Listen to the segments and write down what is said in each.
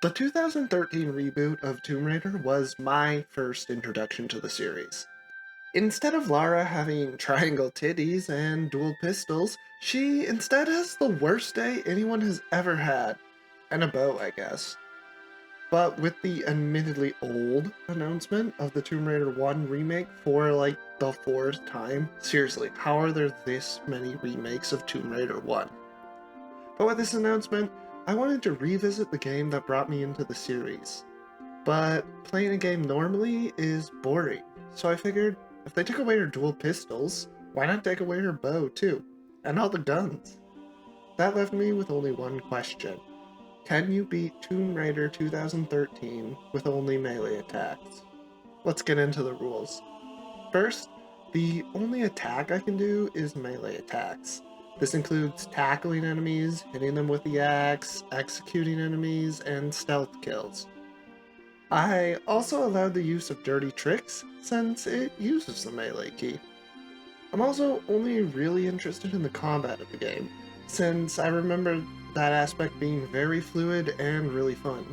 The 2013 reboot of Tomb Raider was my first introduction to the series. Instead of Lara having triangle titties and dual pistols, she instead has the worst day anyone has ever had. And a bow, I guess. But with the admittedly old announcement of the Tomb Raider 1 remake for like the fourth time, seriously, how are there this many remakes of Tomb Raider 1? But with this announcement, I wanted to revisit the game that brought me into the series. But playing a game normally is boring, so I figured if they took away her dual pistols, why not take away her bow too? And all the guns? That left me with only one question. Can you beat Tomb Raider 2013 with only melee attacks? Let's get into the rules. First, the only attack I can do is melee attacks. This includes tackling enemies, hitting them with the axe, executing enemies, and stealth kills. I also allowed the use of dirty tricks since it uses the melee key. I'm also only really interested in the combat of the game, since I remember that aspect being very fluid and really fun.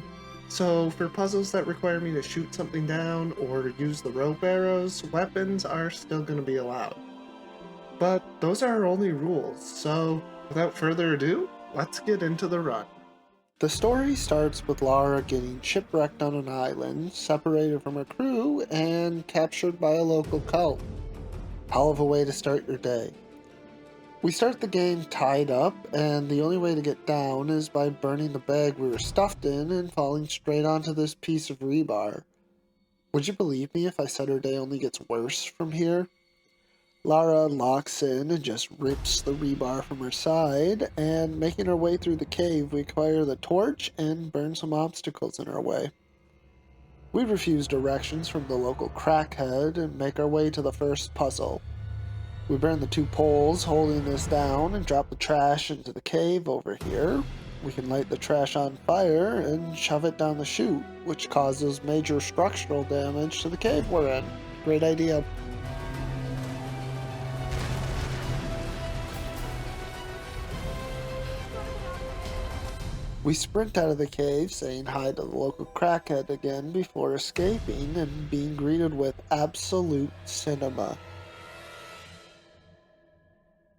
So for puzzles that require me to shoot something down or use the rope arrows, weapons are still going to be allowed. But those are our only rules, so without further ado, let's get into the run. The story starts with Lara getting shipwrecked on an island, separated from her crew, and captured by a local cult. Hell of a way to start your day. We start the game tied up, and the only way to get down is by burning the bag we were stuffed in and falling straight onto this piece of rebar. Would you believe me if I said her day only gets worse from here? Lara locks in and just rips the rebar from her side, and making her way through the cave, we acquire the torch and burn some obstacles in our way. We refuse directions from the local crackhead and make our way to the first puzzle. We burn the two poles holding this down and drop the trash into the cave over here. We can light the trash on fire and shove it down the chute, which causes major structural damage to the cave we're in. Great idea. We sprint out of the cave, saying hi to the local crackhead again before escaping and being greeted with absolute cinema.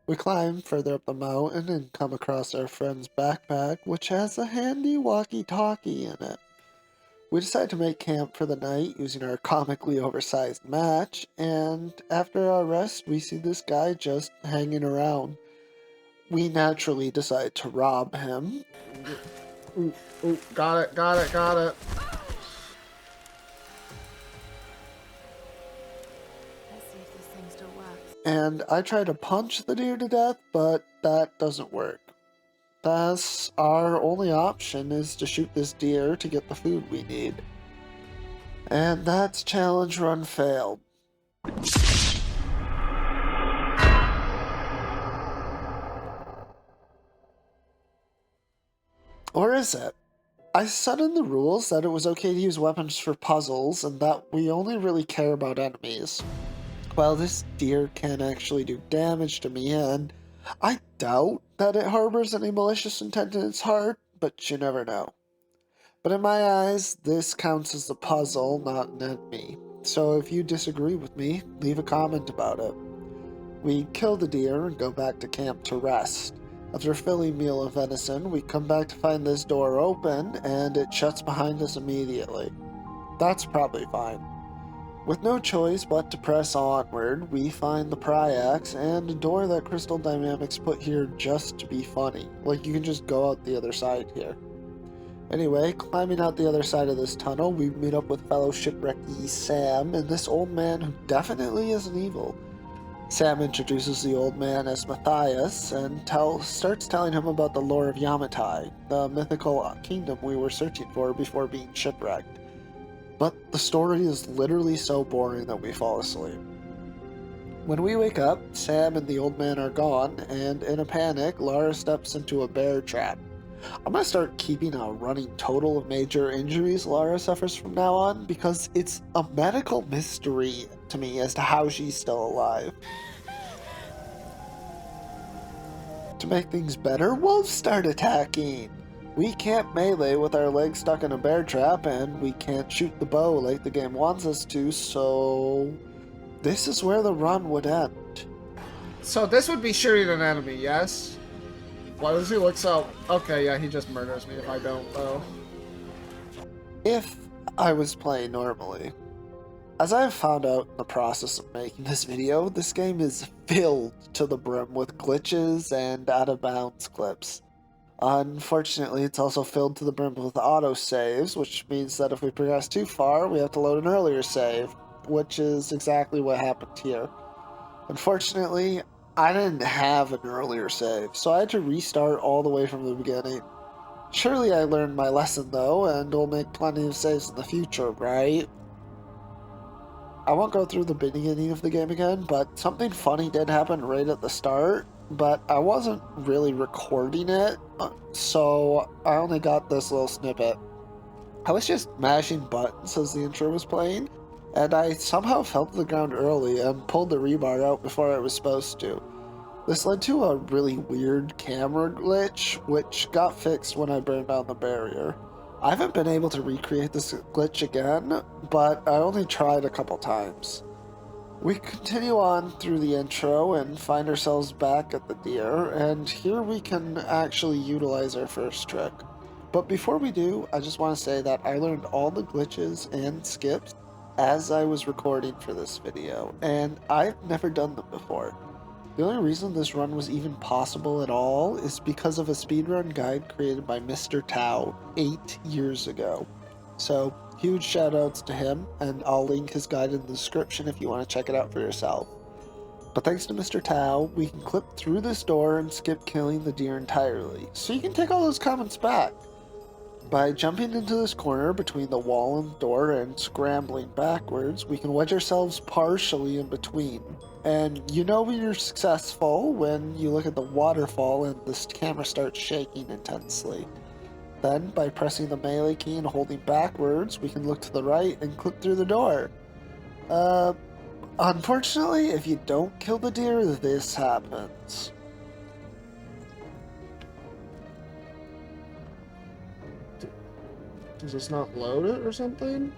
We climb further up the mountain and come across our friend's backpack, which has a handy walkie-talkie in it. We decide to make camp for the night using our comically oversized match, and after our rest, we see this guy just hanging around. We naturally decide to rob him. Ooh, got it. And I try to punch the deer to death, but that doesn't work. Thus, our only option is to shoot this deer to get the food we need. And that's challenge run failed. Or is it? I said in the rules that it was okay to use weapons for puzzles and that we only really care about enemies. Well, this deer can actually do damage to me, and I doubt that it harbors any malicious intent in its heart, but you never know. But in my eyes, this counts as a puzzle, not an enemy. So if you disagree with me, leave a comment about it. We kill the deer and go back to camp to rest. After a filling meal of venison, we come back to find this door open, and it shuts behind us immediately. That's probably fine. With no choice but to press onward, we find the pry axe and a door that Crystal Dynamics put here just to be funny. Like, you can just go out the other side here. Anyway, climbing out the other side of this tunnel, we meet up with fellow shipwreckee Sam and this old man who definitely isn't evil. Sam introduces the old man as Matthias and starts telling him about the lore of Yamatai, the mythical kingdom we were searching for before being shipwrecked. But the story is literally so boring that we fall asleep. When we wake up, Sam and the old man are gone, and in a panic, Lara steps into a bear trap. I'm gonna start keeping a running total of major injuries Lara suffers from now on, because it's a medical mystery to me as to how she's still alive. To make things better, wolves start attacking. We can't melee with our legs stuck in a bear trap, and we can't shoot the bow like the game wants us to, so this is where the run would end. So this would be shooting an enemy, yes? Why does he look so... Okay, yeah, he just murders me if I don't, though. If I was playing normally. As I have found out in the process of making this video, this game is filled to the brim with glitches and out-of-bounds clips. Unfortunately, it's also filled to the brim with autosaves, which means that if we progress too far, we have to load an earlier save, which is exactly what happened here. Unfortunately, I didn't have an earlier save, so I had to restart all the way from the beginning. Surely I learned my lesson though, and will make plenty of saves in the future, right? I won't go through the beginning of the game again, but something funny did happen right at the start, but I wasn't really recording it, so I only got this little snippet. I was just mashing buttons as the intro was playing, and I somehow fell to the ground early and pulled the rebar out before I was supposed to. This led to a really weird camera glitch, which got fixed when I burned down the barrier. I haven't been able to recreate this glitch again, but I only tried a couple times. We continue on through the intro and find ourselves back at the deer, and here we can actually utilize our first trick. But before we do, I just want to say that I learned all the glitches and skips as I was recording for this video, and I've never done them before. The only reason this run was even possible at all is because of a speedrun guide created by Mr. Tao 8 years ago. So, huge shoutouts to him, and I'll link his guide in the description if you want to check it out for yourself. But thanks to Mr. Tao, we can clip through this door and skip killing the deer entirely, so you can take all those comments back. By jumping into this corner between the wall and door and scrambling backwards, we can wedge ourselves partially in between. And you know when you're successful when you look at the waterfall and this camera starts shaking intensely. Then, by pressing the melee key and holding backwards, we can look to the right and clip through the door. Unfortunately, if you don't kill the deer, this happens. Does this not load it or something?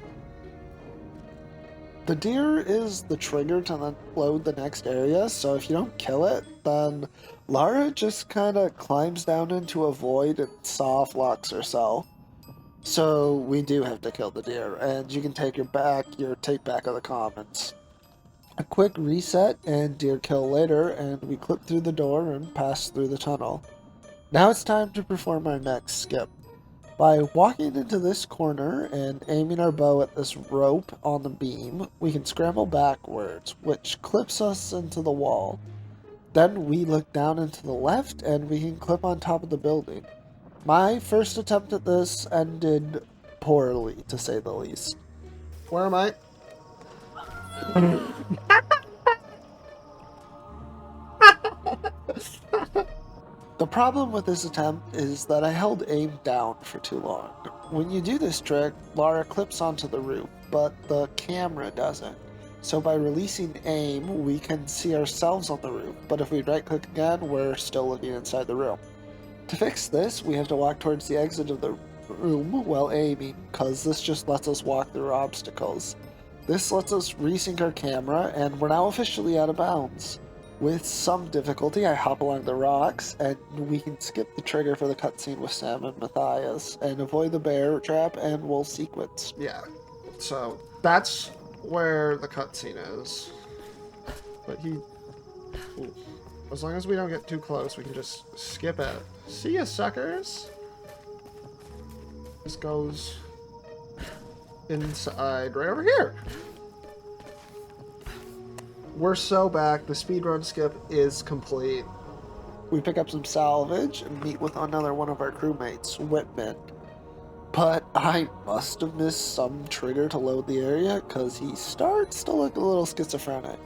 The deer is the trigger to then load the next area, so if you don't kill it, then Lara just kind of climbs down into a void and soft locks herself. So we do have to kill the deer, and you can take your take back of the comments. A quick reset and deer kill later, and we clip through the door and pass through the tunnel. Now it's time to perform our next skip. By walking into this corner and aiming our bow at this rope on the beam, we can scramble backwards, which clips us into the wall. Then we look down into the left and we can clip on top of the building. My first attempt at this ended poorly, to say the least. Where am I? The problem with this attempt is that I held aim down for too long. When you do this trick, Lara clips onto the roof, but the camera doesn't. So by releasing aim, we can see ourselves on the roof, but if we right click again, we're still looking inside the room. To fix this, we have to walk towards the exit of the room while aiming, cause this just lets us walk through obstacles. This lets us resync our camera, and we're now officially out of bounds. With some difficulty, I hop along the rocks, and we can skip the trigger for the cutscene with Sam and Matthias, and avoid the bear trap and wolf sequence. Yeah, so that's where the cutscene is. But as long as we don't get too close, we can just skip it. See ya, suckers! This goes inside right over here. We're so back. The speedrun skip is complete. We pick up some salvage and meet with another one of our crewmates, Whitman. But I must have missed some trigger to load the area, because he starts to look a little schizophrenic.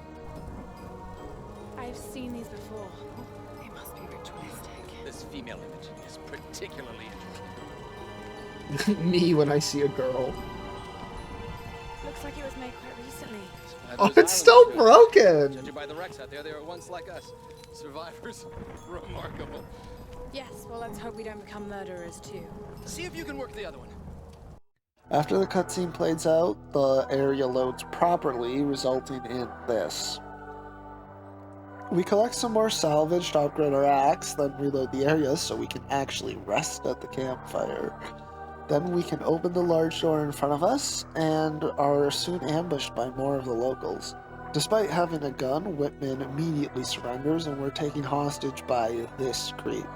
I've seen these before. They must be ritualistic. This female image is particularly interesting. Me when I see a girl. Looks like it was made quite recently. Oh, it's still broken! Judging by the wrecks out there, they were once like us. Survivors. Remarkable. Yes, well, let's hope we don't become murderers, too. See if you can work the other one. After the cutscene plays out, the area loads properly, resulting in this. We collect some more salvage to upgrade our axe, then reload the area so we can actually rest at the campfire. Then we can open the large door in front of us, and are soon ambushed by more of the locals. Despite having a gun, Whitman immediately surrenders, and we're taken hostage by this creep.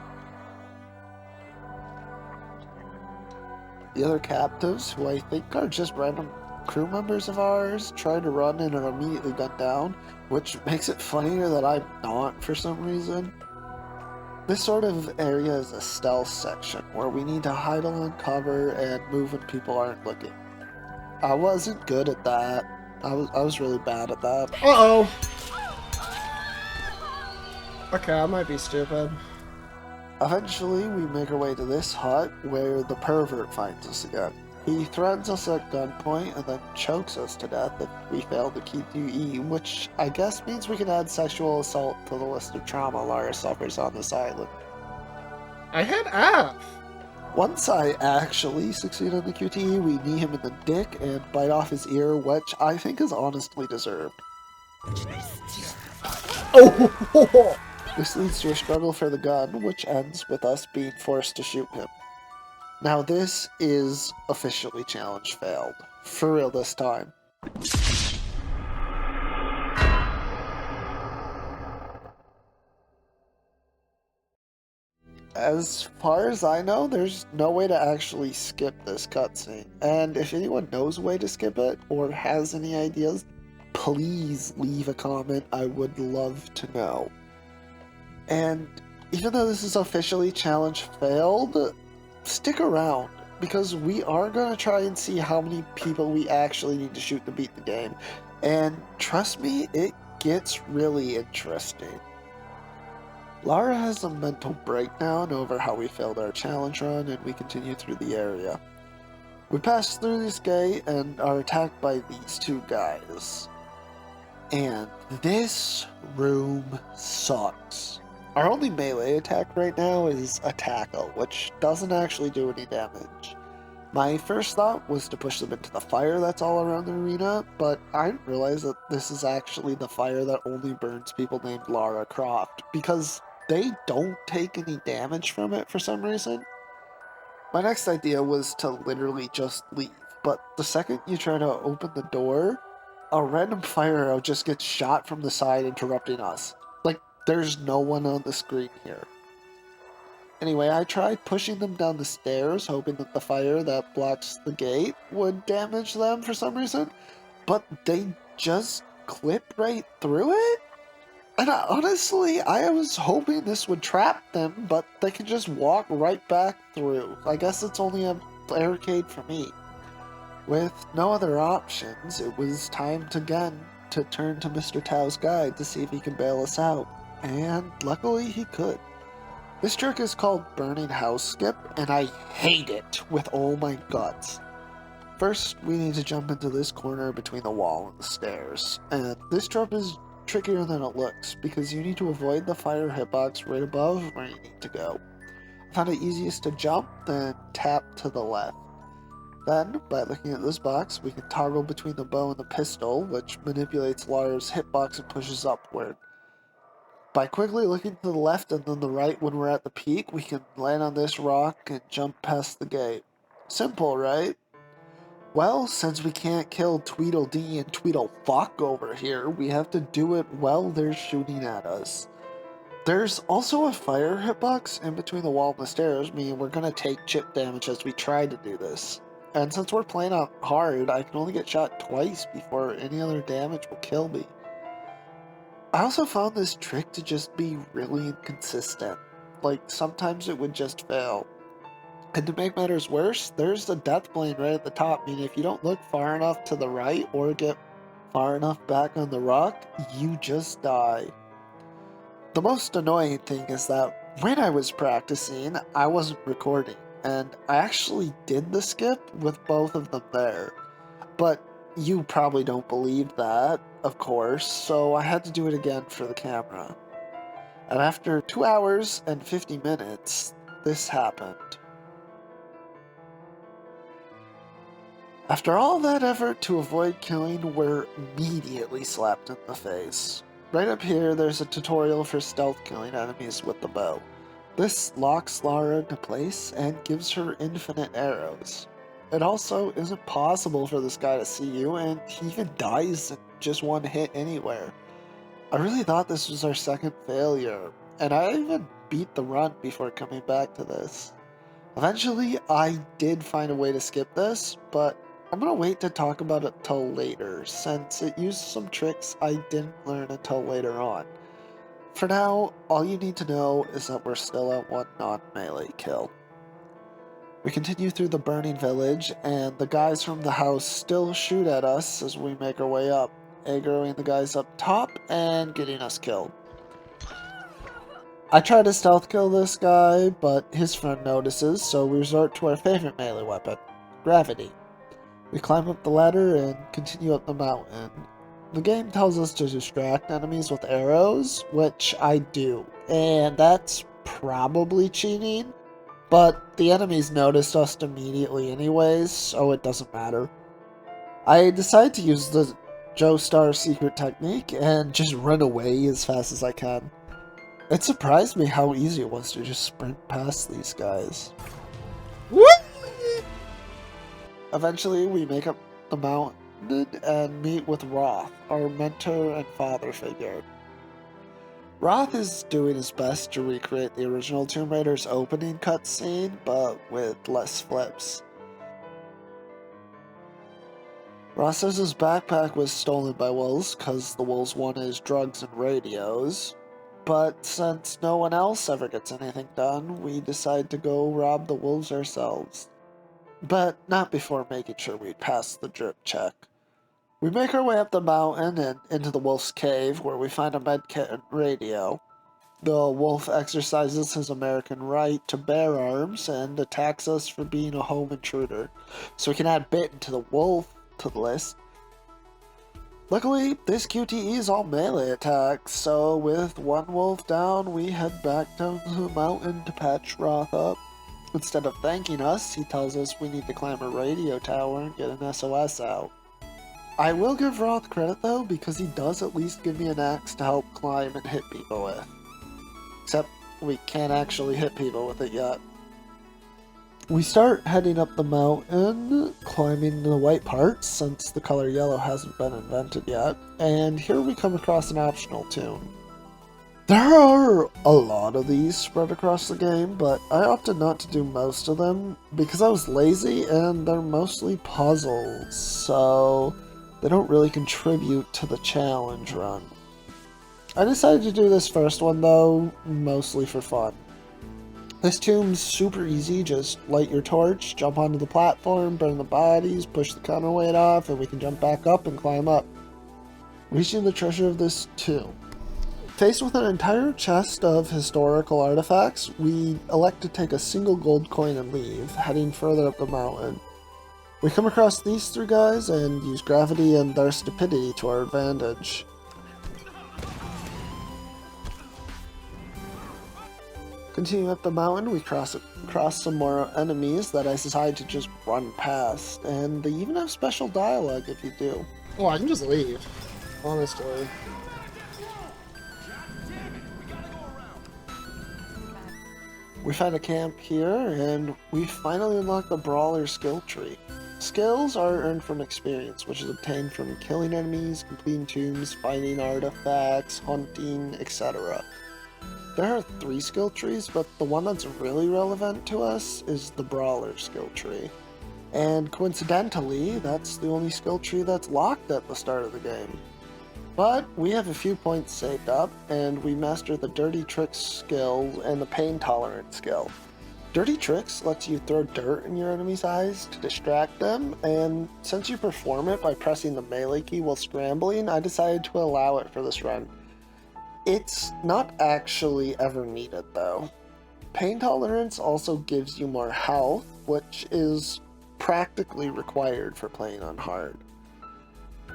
The other captives, who I think are just random crew members of ours, try to run and are immediately gunned down, which makes it funnier that I'm not for some reason. This sort of area is a stealth section, where we need to hide along cover and move when people aren't looking. I wasn't good at that. I was really bad at that. Uh-oh! Okay, I might be stupid. Eventually, we make our way to this hut, where the pervert finds us again. He threatens us at gunpoint and then chokes us to death if we fail to keep QE, which I guess means we can add sexual assault to the list of trauma Lara suffers on this island. I hit F! Once I actually succeed on the QTE, we knee him in the dick and bite off his ear, which I think is honestly deserved. Oh! This leads to a struggle for the gun, which ends with us being forced to shoot him. Now this is officially challenge failed. For real this time. As far as I know, there's no way to actually skip this cutscene. And if anyone knows a way to skip it, or has any ideas, please leave a comment. I would love to know. And even though this is officially challenge failed, stick around, because we are going to try and see how many people we actually need to shoot to beat the game. And trust me, it gets really interesting. Lara has a mental breakdown over how we failed our challenge run, and we continue through the area. We pass through this gate and are attacked by these two guys. And this room sucks. Our only melee attack right now is a tackle, which doesn't actually do any damage. My first thought was to push them into the fire that's all around the arena, but I didn't realize that this is actually the fire that only burns people named Lara Croft, because they don't take any damage from it for some reason. My next idea was to literally just leave, but the second you try to open the door, a random fire arrow just gets shot from the side, interrupting us. Like, there's no one on the screen here. Anyway, I tried pushing them down the stairs, hoping that the fire that blocks the gate would damage them for some reason, but they just clip right through it? And honestly, I was hoping this would trap them, but they can just walk right back through. I guess it's only a barricade for me. With no other options, it was time to turn to Mr. Tao's guide to see if he can bail us out. And luckily he could. This trick is called Burning House Skip, and I hate it with all my guts. First, we need to jump into this corner between the wall and the stairs, and this jump is trickier than it looks, because you need to avoid the fire hitbox right above where you need to go. I found it easiest to jump, then tap to the left. Then, by looking at this box, we can toggle between the bow and the pistol, which manipulates Lara's hitbox and pushes upward. By quickly looking to the left and then the right when we're at the peak, we can land on this rock and jump past the gate. Simple, right? Well, since we can't kill Tweedledee and Tweedlefuck over here, we have to do it while they're shooting at us. There's also a fire hitbox in between the wall and the stairs, meaning we're gonna take chip damage as we try to do this. And since we're playing on hard, I can only get shot twice before any other damage will kill me. I also found this trick to just be really inconsistent. Like, sometimes it would just fail. And to make matters worse, there's a death plane right at the top, meaning if you don't look far enough to the right or get far enough back on the rock, you just die. The most annoying thing is that when I was practicing, I wasn't recording, and I actually did the skip with both of them there. But you probably don't believe that, of course, so I had to do it again for the camera. And after 2 hours and 50 minutes, this happened. After all that effort to avoid killing, we're immediately slapped in the face. Right up here, there's a tutorial for stealth killing enemies with the bow. This locks Lara into place and gives her infinite arrows. It also isn't possible for this guy to see you, and he even dies in just one hit anywhere. I really thought this was our second failure, and I even beat the run before coming back to this. Eventually, I did find a way to skip this, but I'm gonna wait to talk about it till later, since it used some tricks I didn't learn until later on. For now, all you need to know is that we're still at one non-melee kill. We continue through the burning village, and the guys from the house still shoot at us as we make our way up, aggroing the guys up top and getting us killed. I try to stealth kill this guy, but his friend notices, so we resort to our favorite melee weapon, gravity. We climb up the ladder and continue up the mountain. The game tells us to distract enemies with arrows, which I do, and that's probably cheating, but the enemies noticed us immediately anyways, so it doesn't matter. I decide to use the Joestar secret technique and just run away as fast as I can. It surprised me how easy it was to just sprint past these guys. What? Eventually, we make up the mountain and meet with Roth, our mentor and father figure. Roth is doing his best to recreate the original Tomb Raider's opening cutscene, but with less flips. Roth says his backpack was stolen by wolves because the wolves wanted his drugs and radios, but since no one else ever gets anything done, we decide to go rob the wolves ourselves. But not before making sure we pass the drip check. We make our way up the mountain and into the wolf's cave, where we find a medkit and radio. The wolf exercises his American right to bear arms and attacks us for being a home intruder, so we can add bitten to the wolf to the list. Luckily, this QTE is all melee attacks, so with one wolf down, we head back down to the mountain to patch Roth up. Instead of thanking us, he tells us we need to climb a radio tower and get an SOS out. I will give Roth credit though, because he does at least give me an axe to help climb and hit people with. Except we can't actually hit people with it yet. We start heading up the mountain, climbing the white parts since the color yellow hasn't been invented yet, and here we come across an optional tune. There are a lot of these spread across the game, but I opted not to do most of them because I was lazy and they're mostly puzzles, so they don't really contribute to the challenge run. I decided to do this first one though, mostly for fun. This tomb's super easy, just light your torch, jump onto the platform, burn the bodies, push the counterweight off, and we can jump back up and climb up, reaching the treasure of this tomb. Faced with an entire chest of historical artifacts, we elect to take a single gold coin and leave, heading further up the mountain. We come across these three guys and use gravity and their stupidity to our advantage. Continuing up the mountain, we cross some more enemies that I decide to just run past, and they even have special dialogue if you do. Oh, I can just leave, honestly. We find a camp here, and we finally unlock the Brawler skill tree. Skills are earned from experience, which is obtained from killing enemies, completing tombs, finding artifacts, hunting, etc. There are 3 skill trees, but the one that's really relevant to us is the Brawler skill tree. And coincidentally, that's the only skill tree that's locked at the start of the game. But we have a few points saved up, and we master the Dirty Tricks skill and the Pain Tolerance skill. Dirty Tricks lets you throw dirt in your enemy's eyes to distract them, and since you perform it by pressing the melee key while scrambling, I decided to allow it for this run. It's not actually ever needed though. Pain Tolerance also gives you more health, which is practically required for playing on hard.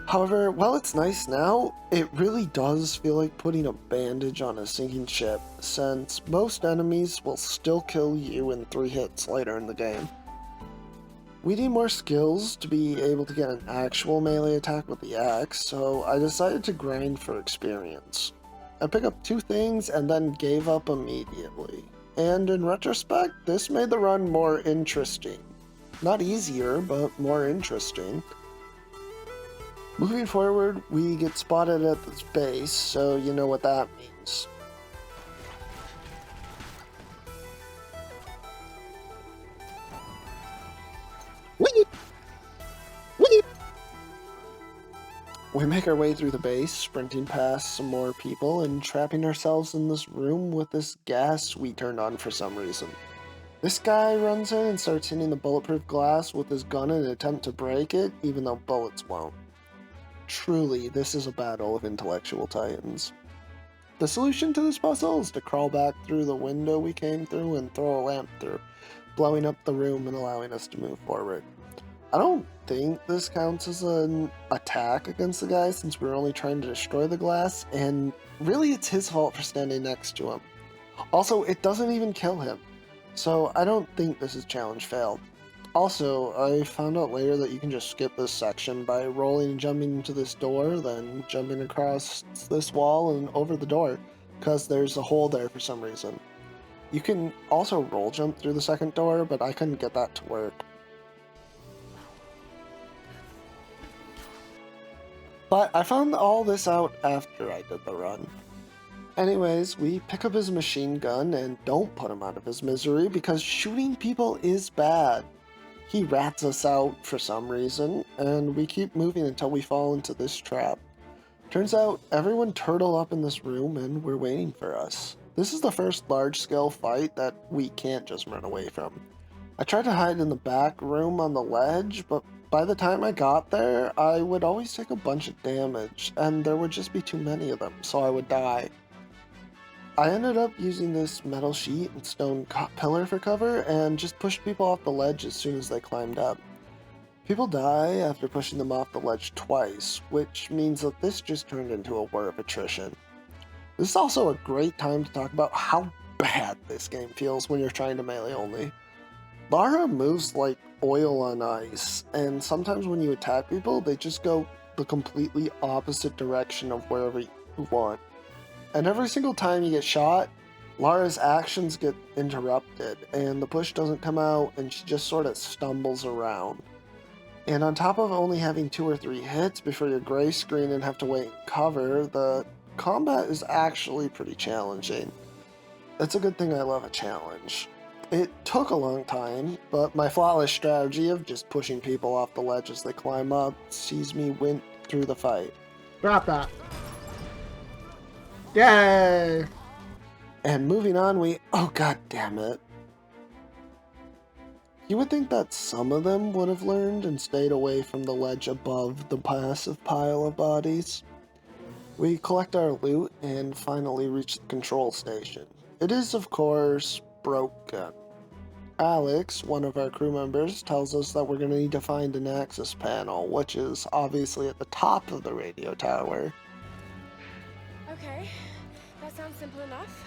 However, while it's nice now, it really does feel like putting a bandage on a sinking ship, since most enemies will still kill you in 3 hits later in the game. We need more skills to be able to get an actual melee attack with the axe, so I decided to grind for experience. I picked up 2 things and then gave up immediately. And in retrospect, this made the run more interesting. Not easier, but more interesting. Moving forward, we get spotted at this base, so you know what that means. Whee! Whee! We make our way through the base, sprinting past some more people, and trapping ourselves in this room with this gas we turned on for some reason. This guy runs in and starts hitting the bulletproof glass with his gun in an attempt to break it, even though bullets won't. Truly, this is a battle of intellectual titans. The solution to this puzzle is to crawl back through the window we came through and throw a lamp through, blowing up the room and allowing us to move forward. I don't think this counts as an attack against the guy since we're only trying to destroy the glass, and really it's his fault for standing next to him. Also, it doesn't even kill him, so I don't think this is challenge failed. Also, I found out later that you can just skip this section by rolling and jumping into this door, then jumping across this wall and over the door, because there's a hole there for some reason. You can also roll jump through the second door, but I couldn't get that to work. But I found all this out after I did the run. Anyways, we pick up his machine gun and don't put him out of his misery because shooting people is bad. He rats us out for some reason, and we keep moving until we fall into this trap. Turns out everyone turtled up in this room and we're waiting for us. This is the first large-scale fight that we can't just run away from. I tried to hide in the back room on the ledge, but by the time I got there, I would always take a bunch of damage, and there would just be too many of them, so I would die. I ended up using this metal sheet and stone pillar for cover, and just pushed people off the ledge as soon as they climbed up. People die after pushing them off the ledge twice, which means that this just turned into a war of attrition. This is also a great time to talk about how bad this game feels when you're trying to melee only. Lara moves like oil on ice, and sometimes when you attack people, they just go the completely opposite direction of wherever you want. And every single time you get shot, Lara's actions get interrupted, and the push doesn't come out, and she just sort of stumbles around. And on top of only having 2 or 3 hits before your gray screen and have to wait and cover, the combat is actually pretty challenging. It's a good thing I love a challenge. It took a long time, but my flawless strategy of just pushing people off the ledge as they climb up sees me win through the fight. Drop that. Yay! And moving on, oh god damn it. You would think that some of them would have learned and stayed away from the ledge above the massive pile of bodies. We collect our loot and finally reach the control station. It is, of course, broken. Alex, one of our crew members, tells us that we're going to need to find an access panel, which is obviously at the top of the radio tower. Okay, that sounds simple enough.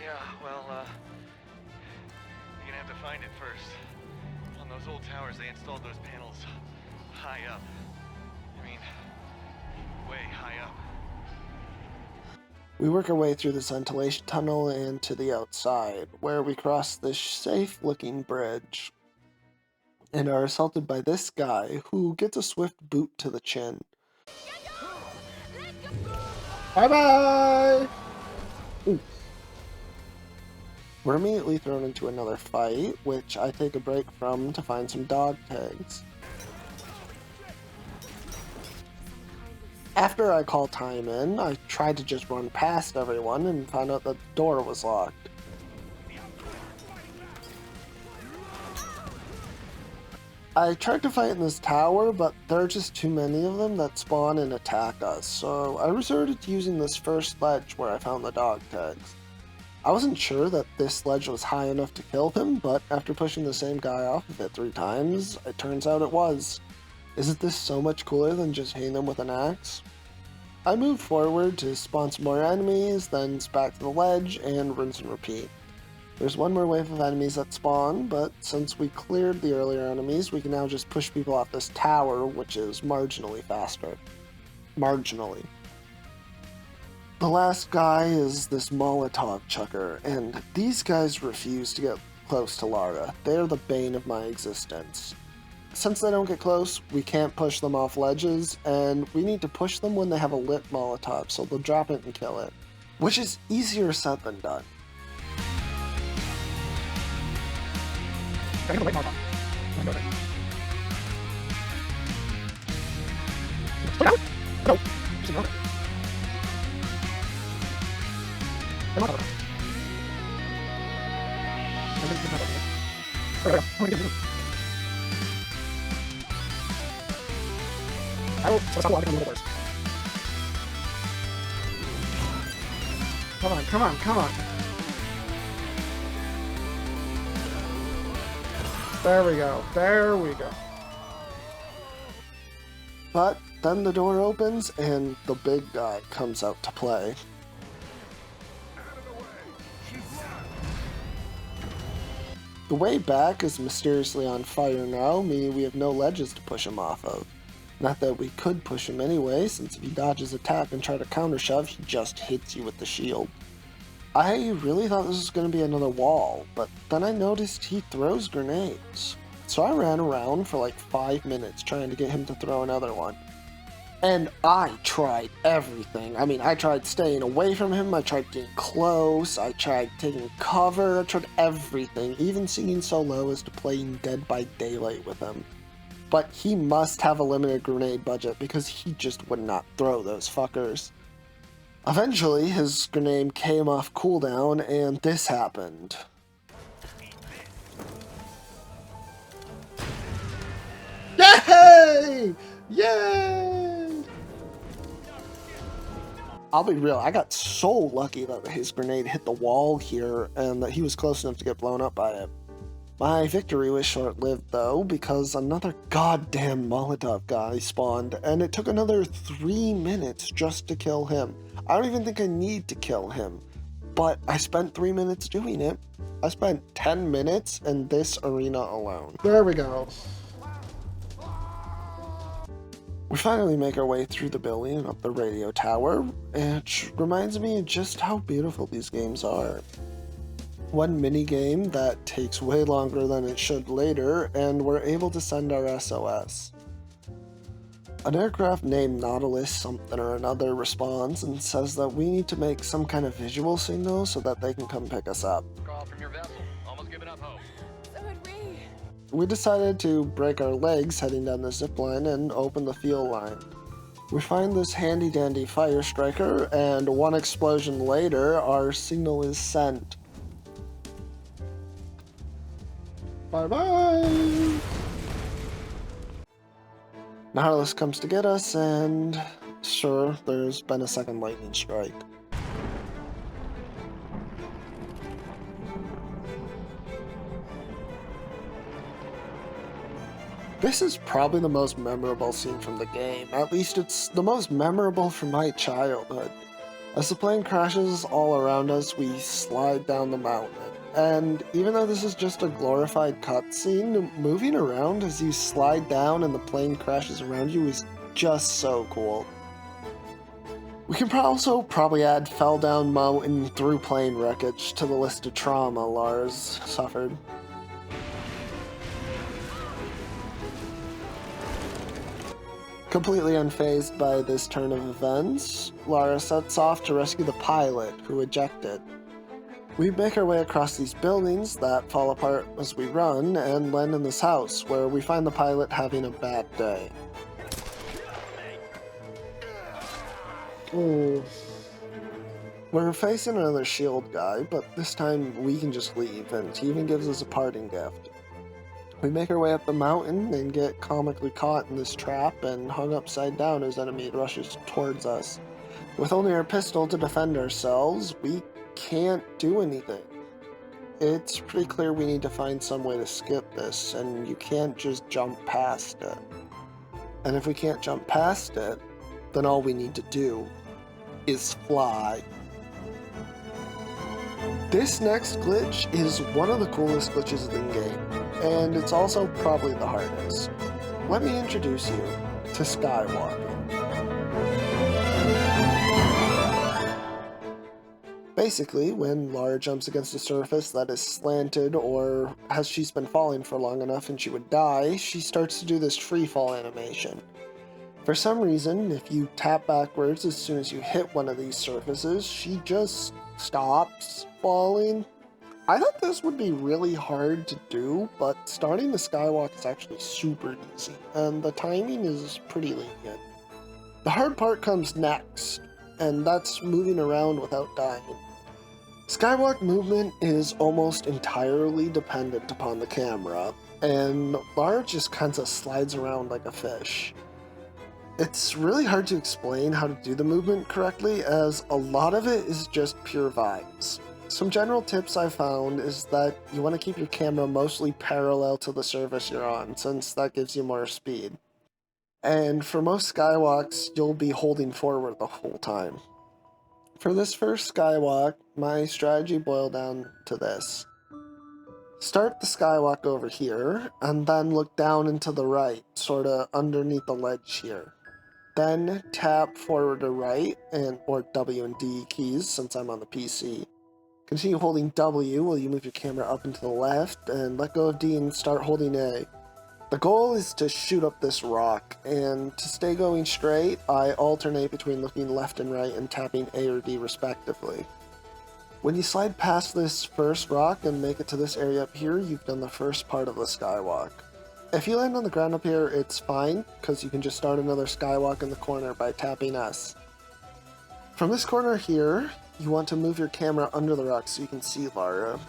Yeah, well, you're gonna have to find it first. On those old towers, they installed those panels high up. I mean, way high up. We work our way through this ventilation tunnel and to the outside, where we cross this safe-looking bridge, and are assaulted by this guy, who gets a swift boot to the chin. Bye-bye! We're immediately thrown into another fight, which I take a break from to find some dog tags. After I call time in, I tried to just run past everyone and found out that the door was locked. I tried to fight in this tower, but there are just too many of them that spawn and attack us, so I resorted to using this first ledge where I found the dog tags. I wasn't sure that this ledge was high enough to kill him, but after pushing the same guy off of it 3 times, it turns out it was. Isn't this so much cooler than just hitting them with an axe? I move forward to spawn some more enemies, then back to the ledge, and rinse and repeat. There's one more wave of enemies that spawn, but since we cleared the earlier enemies, we can now just push people off this tower, which is marginally faster. Marginally. The last guy is this Molotov chucker, and these guys refuse to get close to Lara. They are the bane of my existence. Since they don't get close, we can't push them off ledges, and we need to push them when they have a lit Molotov, so they'll drop it and kill it. Which is easier said than done. Come on, come on, come on. There we go. There we go. But then the door opens and the big guy comes out to play. The way back is mysteriously on fire now, meaning we have no ledges to push him off of. Not that we could push him anyway, since if he dodges attack and try to counter shove, he just hits you with the shield. I really thought this was going to be another wall, but then I noticed he throws grenades. So I ran around for like 5 minutes trying to get him to throw another one. And I tried everything. I mean, I tried staying away from him, I tried getting close, I tried taking cover, I tried everything, even singing so low as to playing Dead by Daylight with him. But he must have a limited grenade budget because he just would not throw those fuckers. Eventually, his grenade came off cooldown and this happened. Yay! Yay! I'll be real, I got so lucky that his grenade hit the wall here and that he was close enough to get blown up by it. My victory was short-lived though, because another goddamn Molotov guy spawned, and it took another 3 minutes just to kill him. I don't even think I need to kill him, but I spent 3 minutes doing it. I spent 10 minutes in this arena alone. There we go. We finally make our way through the building and up the radio tower, which reminds me just how beautiful these games are. One minigame that takes way longer than it should later, and we're able to send our SOS. An aircraft named Nautilus something or another responds and says that we need to make some kind of visual signal so that they can come pick us up. Call from your vessel. Almost giving up hope. So would we. We decided to break our legs heading down the zipline and open the fuel line. We find this handy dandy fire striker, and one explosion later, our signal is sent. Bye-bye! Nautilus comes to get us, and sure, there's been a second lightning strike. This is probably the most memorable scene from the game. At least it's the most memorable from my childhood. As the plane crashes all around us, we slide down the mountain. And even though this is just a glorified cutscene, moving around as you slide down and the plane crashes around you is just so cool. We can also probably add fell down mountain through plane wreckage to the list of trauma Lars suffered. Completely unfazed by this turn of events, Lara sets off to rescue the pilot, who ejected. We make our way across these buildings that fall apart as we run, and land in this house, where we find the pilot having a bad day. Oh. We're facing another shield guy, but this time we can just leave, and he even gives us a parting gift. We make our way up the mountain and get comically caught in this trap and hung upside down as enemy rushes towards us. With only our pistol to defend ourselves, we can't do anything. It's pretty clear we need to find some way to skip this, and you can't just jump past it. And if we can't jump past it, then all we need to do is fly. This next glitch is one of the coolest glitches in the game, and it's also probably the hardest. Let me introduce you to skywalking. Basically, when Lara jumps against a surface that is slanted or has she's been falling for long enough and she would die, she starts to do this free fall animation. For some reason, if you tap backwards as soon as you hit one of these surfaces, she just stops falling. I thought this would be really hard to do, but starting the skywalk is actually super easy, and the timing is pretty lenient. The hard part comes next, and that's moving around without dying. Skywalk movement is almost entirely dependent upon the camera, and Lara just kinda slides around like a fish. It's really hard to explain how to do the movement correctly, as a lot of it is just pure vibes. Some general tips I found is that you want to keep your camera mostly parallel to the surface you're on, since that gives you more speed. And for most skywalks, you'll be holding forward the whole time. For this first skywalk, my strategy boiled down to this. Start the skywalk over here, and then look down and to the right, sorta underneath the ledge here. Then tap forward to right, or W and D keys, since I'm on the PC. Continue holding W while you move your camera up and to the left, and let go of D and start holding A. The goal is to shoot up this rock, and to stay going straight, I alternate between looking left and right and tapping A or D respectively. When you slide past this first rock and make it to this area up here, you've done the first part of the skywalk. If you land on the ground up here, it's fine, because you can just start another skywalk in the corner by tapping S. From this corner here, you want to move your camera under the rock so you can see Lara.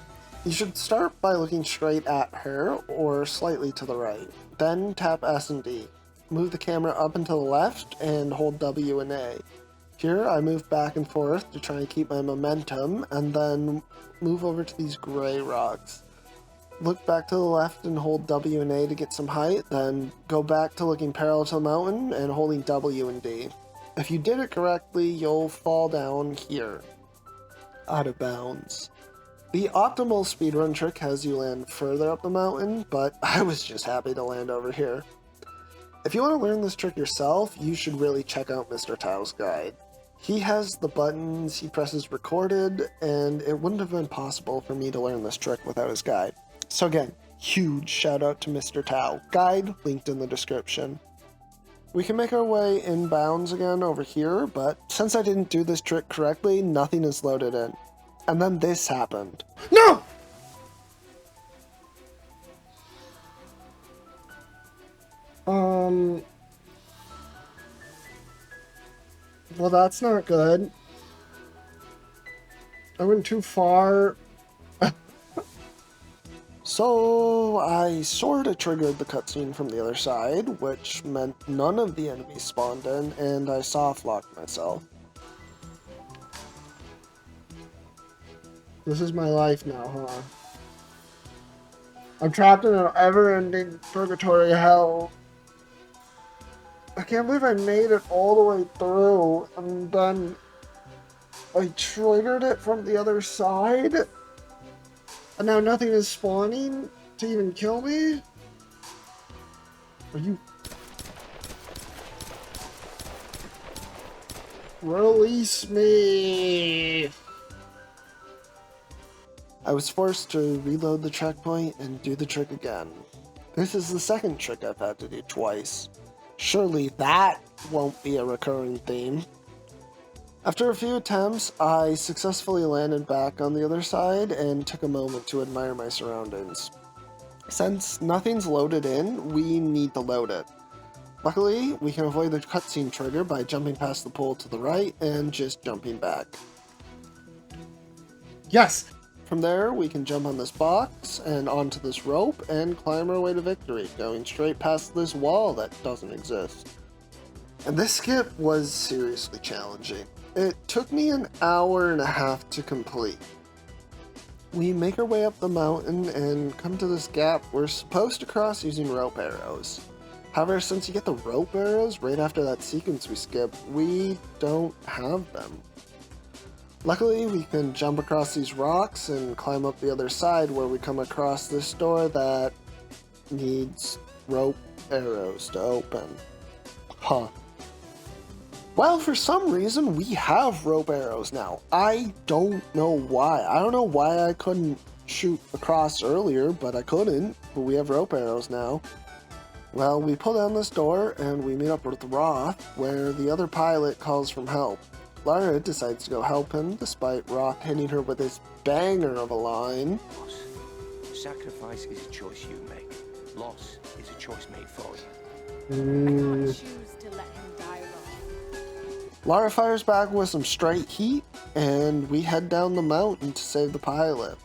You should start by looking straight at her, or slightly to the right. Then tap S and D. Move the camera up and to the left, and hold W and A. Here, I move back and forth to try and keep my momentum, and then move over to these gray rocks. Look back to the left and hold W and A to get some height, then go back to looking parallel to the mountain and holding W and D. If you did it correctly, you'll fall down here, out of bounds. The optimal speedrun trick has you land further up the mountain, but I was just happy to land over here. If you want to learn this trick yourself, you should really check out Mr. Tao's guide. He has the buttons he presses recorded, and it wouldn't have been possible for me to learn this trick without his guide. So again, huge shout out to Mr. Tao. Guide linked in the description. We can make our way inbounds again over here, but since I didn't do this trick correctly, nothing is loaded in. And then this happened. No! Well, that's not good. I went too far. So, I sorta triggered the cutscene from the other side, which meant none of the enemies spawned in, and I soft-locked myself. This is my life now, huh? I'm trapped in an ever-ending purgatory hell. I can't believe I made it all the way through, and then I triggered it from the other side, and now nothing is spawning to even kill me? Are you... Release me! I was forced to reload the checkpoint and do the trick again. This is the second trick I've had to do twice. Surely that won't be a recurring theme. After a few attempts, I successfully landed back on the other side and took a moment to admire my surroundings. Since nothing's loaded in, we need to load it. Luckily, we can avoid the cutscene trigger by jumping past the pole to the right and just jumping back. Yes! From there, we can jump on this box and onto this rope and climb our way to victory, going straight past this wall that doesn't exist. And this skip was seriously challenging. It took me an hour and a half to complete. We make our way up the mountain and come to this gap we're supposed to cross using rope arrows. However, since you get the rope arrows right after that sequence we skipped, we don't have them. Luckily, we can jump across these rocks and climb up the other side where we come across this door that needs rope arrows to open. Huh. Well, for some reason, we have rope arrows now. I don't know why. I don't know why I couldn't shoot across earlier, but I couldn't. But we have rope arrows now. Well, we pull down this door and we meet up with Roth, where the other pilot calls for help. Lara decides to go help him, despite Roth hitting her with his banger of a line. Loss. Sacrifice is a choice you make. Loss is a choice made for you. I can't choose to let him die wrong. Lara fires back with some straight heat, and we head down the mountain to save the pilot.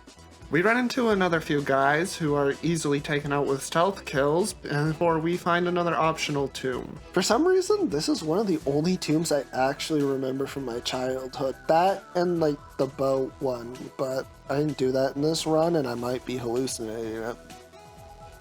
We run into another few guys who are easily taken out with stealth kills before we find another optional tomb. For some reason, this is one of the only tombs I actually remember from my childhood. That and like the boat one, but I didn't do that in this run and I might be hallucinating it.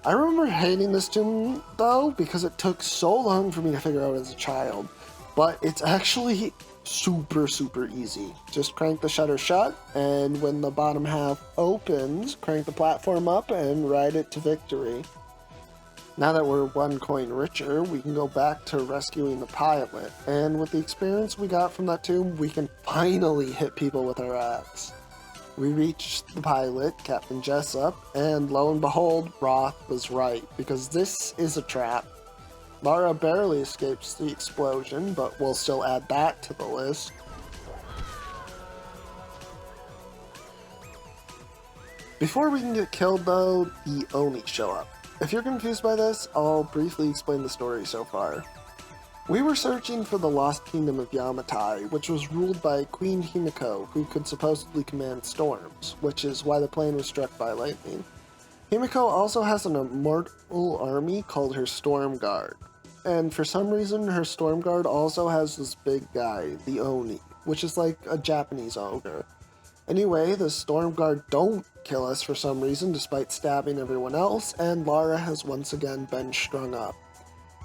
I remember hating this tomb though because it took so long for me to figure out as a child, but it's actually super easy. Just crank the shutter shut, and when the bottom half opens, crank the platform up and ride it to victory. Now that we're 1 coin richer, we can go back to rescuing the pilot, and with the experience we got from that tomb, we can finally hit people with our axe. We reach the pilot, Captain Jessup, and lo and behold, Roth was right, because this is a trap. Lara barely escapes the explosion, but we'll still add that to the list. Before we can get killed though, the Oni show up. If you're confused by this, I'll briefly explain the story so far. We were searching for the lost kingdom of Yamatai, which was ruled by Queen Himiko, who could supposedly command storms, which is why the plane was struck by lightning. Himiko also has an immortal army called her Storm Guard. And for some reason, her Storm Guard also has this big guy, the Oni, which is like a Japanese ogre. Anyway, the Storm Guard don't kill us for some reason, despite stabbing everyone else, and Lara has once again been strung up.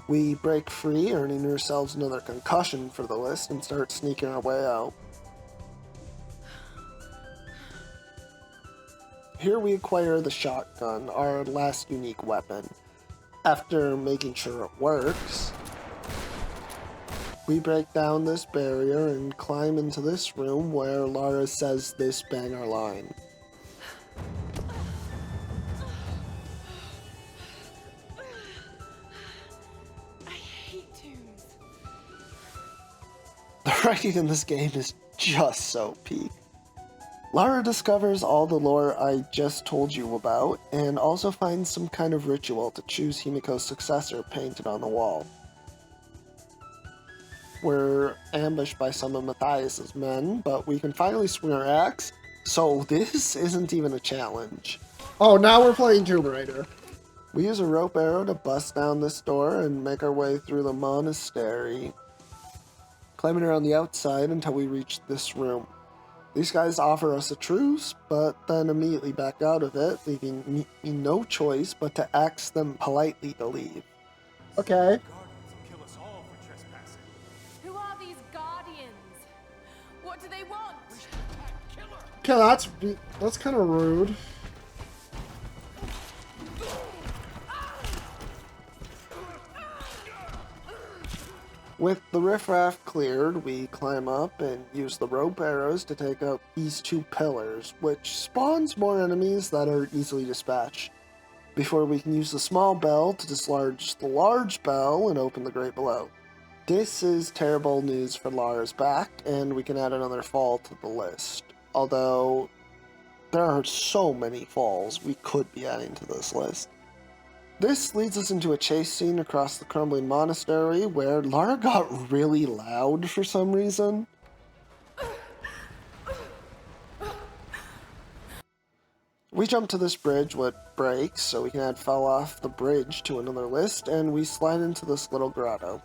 We break free, earning ourselves another concussion for the list, and start sneaking our way out. Here we acquire the shotgun, our last unique weapon. After making sure it works, we break down this barrier and climb into this room where Lara says this banger line. I hate tombs. The writing in this game is just so peak. Lara discovers all the lore I just told you about, and also finds some kind of ritual to choose Himiko's successor painted on the wall. We're ambushed by some of Matthias's men, but we can finally swing our axe, so this isn't even a challenge. Oh, now we're playing Tomb Raider. We use a rope arrow to bust down this door and make our way through the monastery, climbing around the outside until we reach this room. These guys offer us a truce, but then immediately back out of it, leaving me no choice but to ask them politely to leave. Okay. Who are these guardians? What do they want? Okay, that's kind of rude. With the riffraff cleared, we climb up and use the rope arrows to take out these 2 pillars, which spawns more enemies that are easily dispatched, before we can use the small bell to dislodge the large bell and open the grate below. This is terrible news for Lara's back, and we can add another fall to the list, although there are so many falls we could be adding to this list. This leads us into a chase scene across the crumbling monastery where Lara got really loud for some reason. We jump to this bridge, what breaks, so we can add fell off the bridge to another list, and we slide into this little grotto.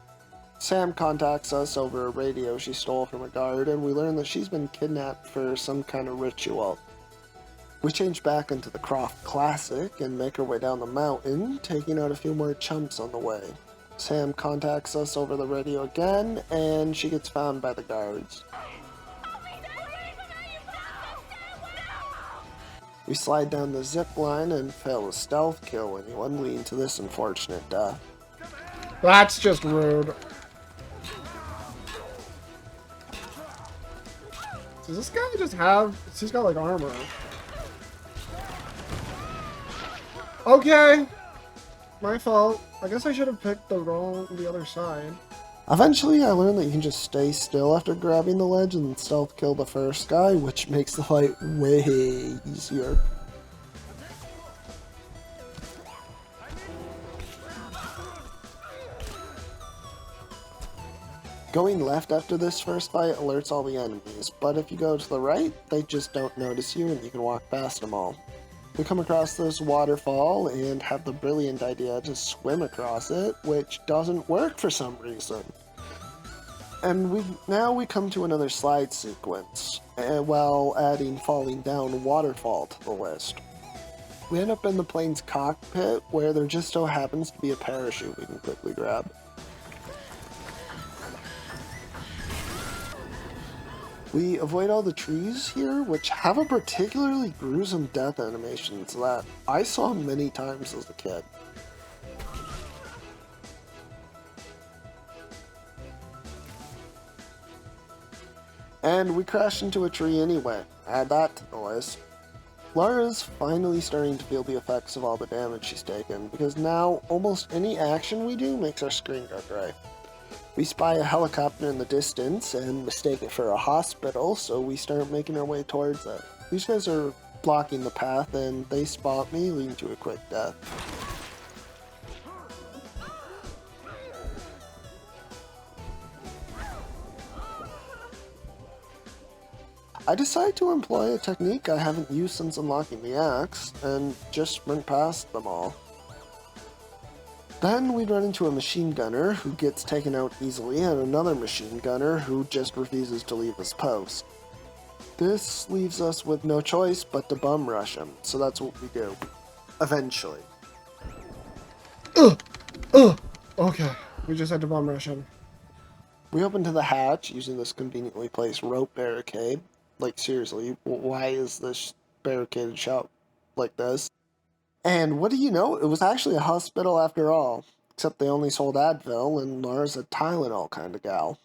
Sam contacts us over a radio she stole from a guard, and we learn that she's been kidnapped for some kind of ritual. We change back into the Croft Classic and make our way down the mountain, taking out a few more chumps on the way. Sam contacts us over the radio again, and she gets found by the guards. We slide down the zip line and fail to stealth kill anyone, leading to this unfortunate death. That's just rude. Does this guy just have... He's got, like, armor. Okay. My fault. I guess I should have picked the other side. Eventually, I learned that you can just stay still after grabbing the ledge and stealth kill the first guy, which makes the fight way easier. Going left after this first fight alerts all the enemies, but if you go to the right, they just don't notice you and you can walk past them all. We come across this waterfall and have the brilliant idea to swim across it, which doesn't work for some reason. And now we come to another slide sequence, while adding falling down waterfall to the list. We end up in the plane's cockpit, where there just so happens to be a parachute we can quickly grab. We avoid all the trees here, which have a particularly gruesome death animations that I saw many times as a kid. And we crash into a tree anyway. Add that to the list. Lara's finally starting to feel the effects of all the damage she's taken, because now almost any action we do makes our screen go gray. We spy a helicopter in the distance and mistake it for a hospital, so we start making our way towards it. These guys are blocking the path and they spot me, leading to a quick death. I decide to employ a technique I haven't used since unlocking the axe, and just sprint past them all. Then we run into a machine gunner who gets taken out easily, and another machine gunner who just refuses to leave his post. This leaves us with no choice but to bum rush him, so that's what we do. Eventually. Okay. We just had to bomb rush him. We open to the hatch using this conveniently placed rope barricade. Like, seriously, why is this barricaded shop like this? And what do you know? It was actually a hospital after all. Except they only sold Advil, and Lara's a Tylenol kind of gal.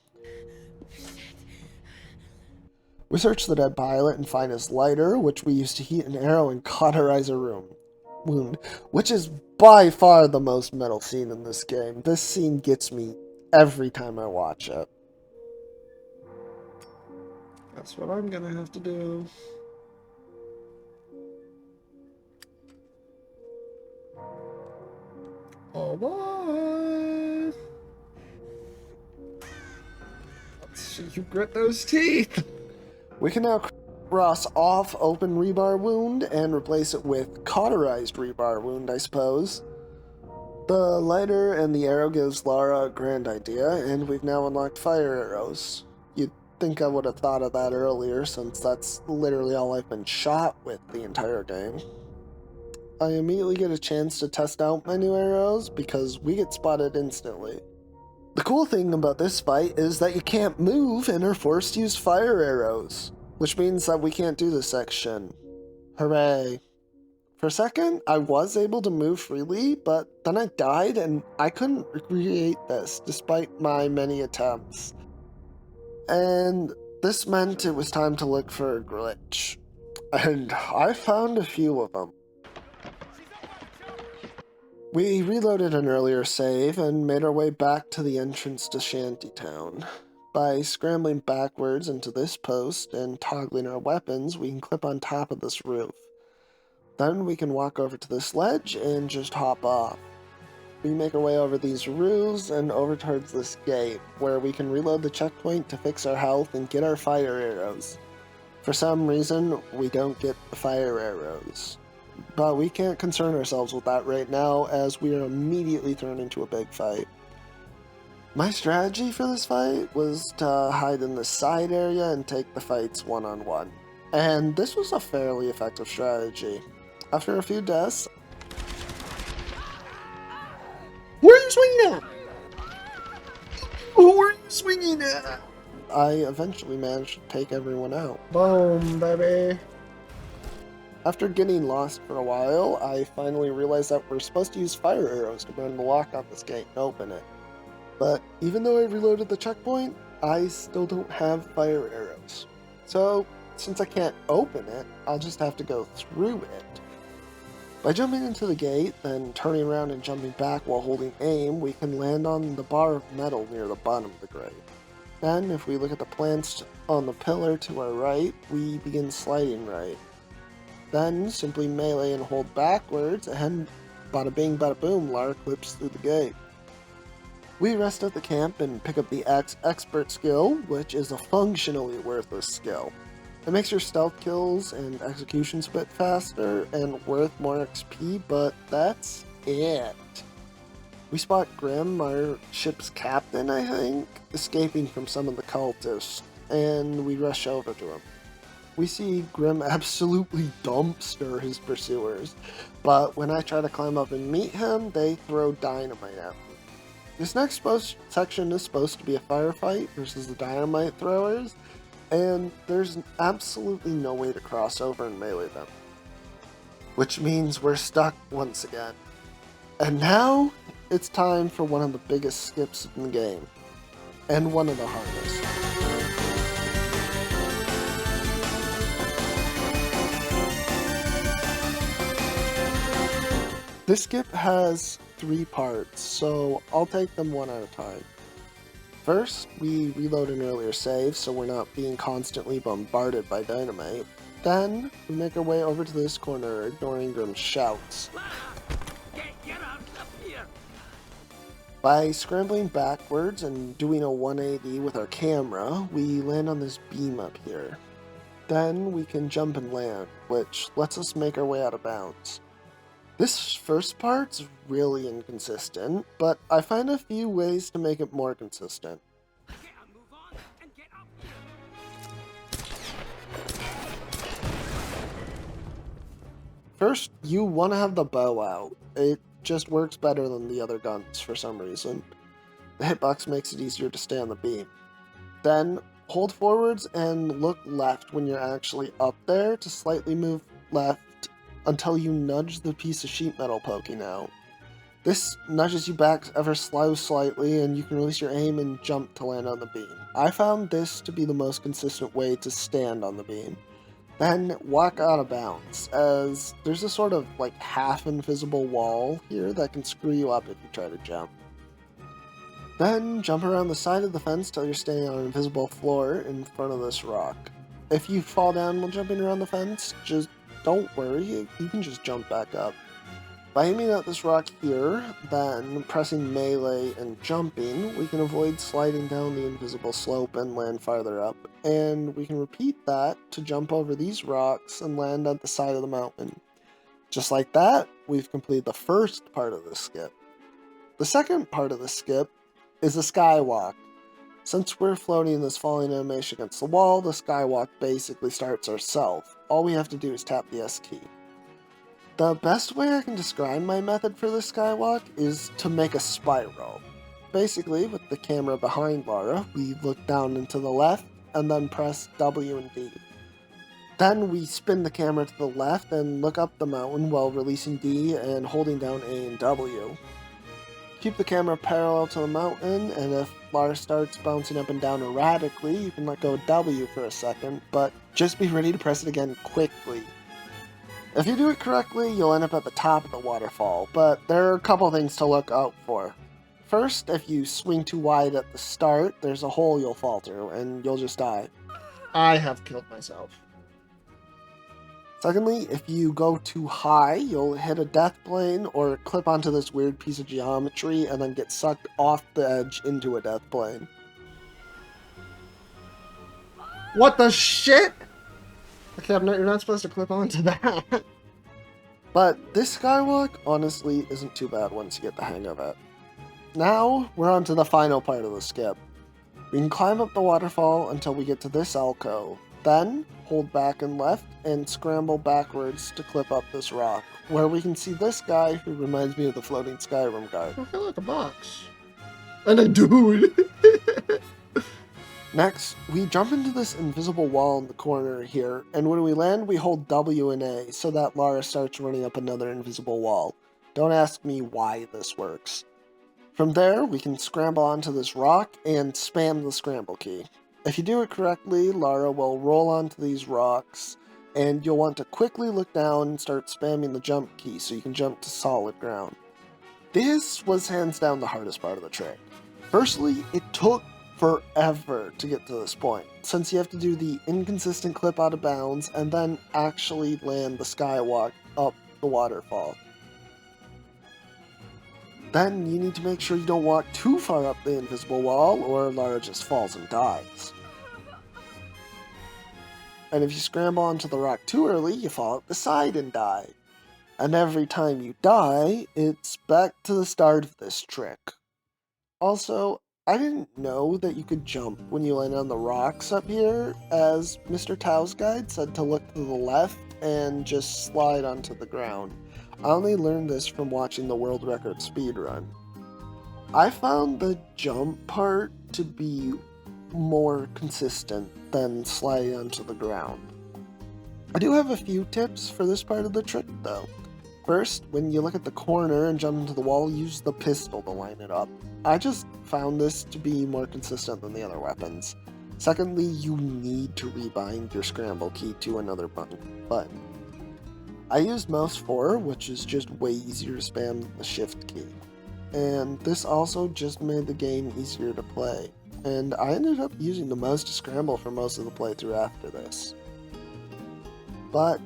We search the dead pilot and find his lighter, which we use to heat an arrow and cauterize a wound, which is by far the most metal scene in this game. This scene gets me every time I watch it. That's what I'm gonna have to do. Oh boy! Let's see you grit those teeth! We can now cross off open rebar wound and replace it with cauterized rebar wound, I suppose. The lighter and the arrow gives Lara a grand idea, and we've now unlocked fire arrows. You'd think I would have thought of that earlier, since that's literally all I've been shot with the entire game. I immediately get a chance to test out my new arrows, because we get spotted instantly. The cool thing about this fight is that you can't move and are forced to use fire arrows, which means that we can't do this section. Hooray. For a second, I was able to move freely, but then I died and I couldn't recreate this, despite my many attempts. And this meant it was time to look for a glitch. And I found a few of them. We reloaded an earlier save and made our way back to the entrance to Shantytown. By scrambling backwards into this post and toggling our weapons, we can clip on top of this roof. Then we can walk over to this ledge and just hop off. We make our way over these roofs and over towards this gate, where we can reload the checkpoint to fix our health and get our fire arrows. For some reason, we don't get the fire arrows. But we can't concern ourselves with that right now, as we are immediately thrown into a big fight. My strategy for this fight was to hide in the side area and take the fights one-on-one. And this was a fairly effective strategy. After a few deaths... Where are you swinging at? Swinging it! I eventually managed to take everyone out. Boom, baby. After getting lost for a while, I finally realized that we're supposed to use fire arrows to burn the lock on this gate and open it. But even though I reloaded the checkpoint, I still don't have fire arrows. So, since I can't open it, I'll just have to go through it. By jumping into the gate, then turning around and jumping back while holding aim, we can land on the bar of metal near the bottom of the grate. Then, if we look at the plants on the pillar to our right, we begin sliding right. Then, simply melee and hold backwards, and bada bing bada boom, Lara clips through the gate. We rest at the camp and pick up the expert skill, which is a functionally worthless skill. It makes your stealth kills and executions a bit faster and worth more XP, but that's it. We spot Grim, our ship's captain, I think, escaping from some of the cultists, and we rush over to him. We see Grim absolutely dumpster his pursuers, but when I try to climb up and meet him, they throw dynamite at me. This next section is supposed to be a firefight versus the dynamite throwers, and there's absolutely no way to cross over and melee them. Which means we're stuck once again. And now, it's time for one of the biggest skips in the game, and one of the hardest. This skip has 3 parts, so I'll take them one at a time. First, we reload an earlier save so we're not being constantly bombarded by dynamite. Then, we make our way over to this corner, ignoring Grim's shouts. By scrambling backwards and doing a 180 with our camera, we land on this beam up here. Then we can jump and land, which lets us make our way out of bounds. This first part's really inconsistent, but I find a few ways to make it more consistent. First, you want to have the bow out. It just works better than the other guns for some reason. The hitbox makes it easier to stay on the beam. Then, hold forwards and look left when you're actually up there to slightly move left until you nudge the piece of sheet metal poking out. This nudges you back ever so slightly, and you can release your aim and jump to land on the beam. I found this to be the most consistent way to stand on the beam. Then walk out of bounds, as there's a sort of like half invisible wall here that can screw you up if you try to jump. Then jump around the side of the fence till you're standing on an invisible floor in front of this rock. If you fall down while jumping around the fence, just don't worry, you can just jump back up. By aiming at this rock here, then pressing melee and jumping, we can avoid sliding down the invisible slope and land farther up. And we can repeat that to jump over these rocks and land at the side of the mountain. Just like that, we've completed the first part of the skip. The second part of the skip is the skywalk. Since we're floating in this falling animation against the wall, the skywalk basically starts ourselves. All we have to do is tap the S key. The best way I can describe my method for this skywalk is to make a spiral. Basically, with the camera behind Lara, we look down and to the left, and then press W and D. Then we spin the camera to the left and look up the mountain while releasing D and holding down A and W. Keep the camera parallel to the mountain, and if Lara starts bouncing up and down erratically, you can let go of W for a second, but just be ready to press it again quickly. If you do it correctly, you'll end up at the top of the waterfall, but there are a couple things to look out for. First, if you swing too wide at the start, there's a hole you'll fall through, and you'll just die. I have killed myself. Secondly, if you go too high, you'll hit a death plane or clip onto this weird piece of geometry and then get sucked off the edge into a death plane. What the shit? Okay, you're not supposed to clip onto that. But this skywalk, honestly, isn't too bad once you get the hang of it. Now, we're on to the final part of the skip. We can climb up the waterfall until we get to this alcove. Then, hold back and left, and scramble backwards to clip up this rock, where we can see this guy who reminds me of the floating Skyrim guard. I feel like a box. And a dude. Next, we jump into this invisible wall in the corner here, and when we land, we hold W and A so that Lara starts running up another invisible wall. Don't ask me why this works. From there, we can scramble onto this rock and spam the scramble key. If you do it correctly, Lara will roll onto these rocks, and you'll want to quickly look down and start spamming the jump key so you can jump to solid ground. This was hands down the hardest part of the trick. Firstly, it took forever to get to this point, since you have to do the inconsistent clip out of bounds and then actually land the skywalk up the waterfall. Then you need to make sure you don't walk too far up the invisible wall or Lara just falls and dies. And if you scramble onto the rock too early, you fall up the side and die. And every time you die, it's back to the start of this trick. Also, I didn't know that you could jump when you land on the rocks up here, as Mr. Tao's guide said to look to the left and just slide onto the ground. I only learned this from watching the world record speedrun. I found the jump part to be more consistent than sliding onto the ground. I do have a few tips for this part of the trick though. First, when you look at the corner and jump into the wall, use the pistol to line it up. I just found this to be more consistent than the other weapons. Secondly, you need to rebind your scramble key to another button. I used mouse 4, which is just way easier to spam than the shift key. And this also just made the game easier to play. And I ended up using the mouse to scramble for most of the playthrough after this. But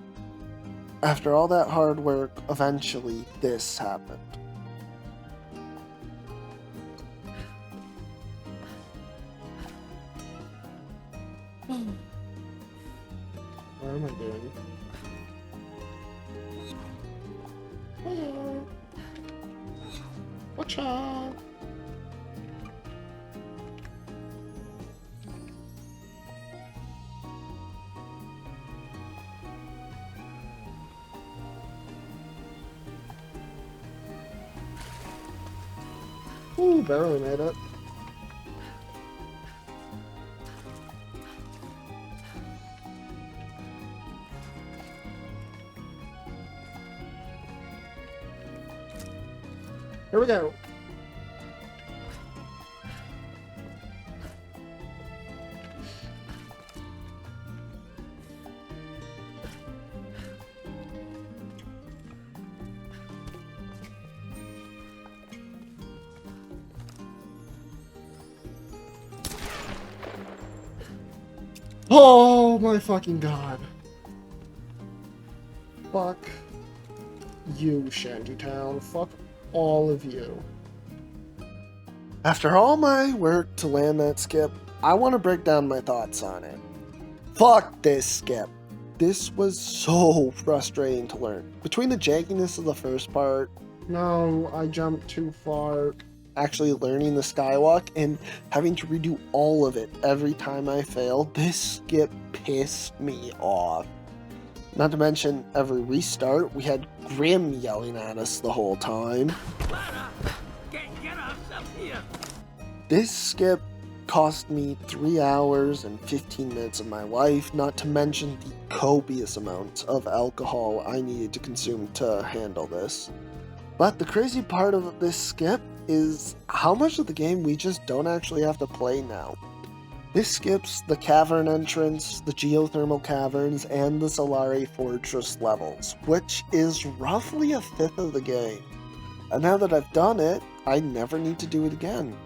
after all that hard work, eventually this happened. What am I doing? Hello. Watch out. Ooh, barely made it. Here we go. Oh my fucking god. Fuck you, Shantytown. Fuck all of you. After all my work to land that skip, I want to break down my thoughts on it. Fuck this skip. This was so frustrating to learn. Between the jankiness of the first part, No, I jumped too far. actually learning the skywalk, and having to redo all of it every time I failed, this skip pissed me off. Not to mention, every restart, we had Grim yelling at us the whole time. Get us up here! This skip cost me 3 hours and 15 minutes of my life, not to mention the copious amounts of alcohol I needed to consume to handle this. But the crazy part of this skip is how much of the game we just don't actually have to play now. This skips the cavern entrance, the geothermal caverns, and the Solari Fortress levels, which is roughly a fifth of the game. And now that I've done it, I never need to do it again.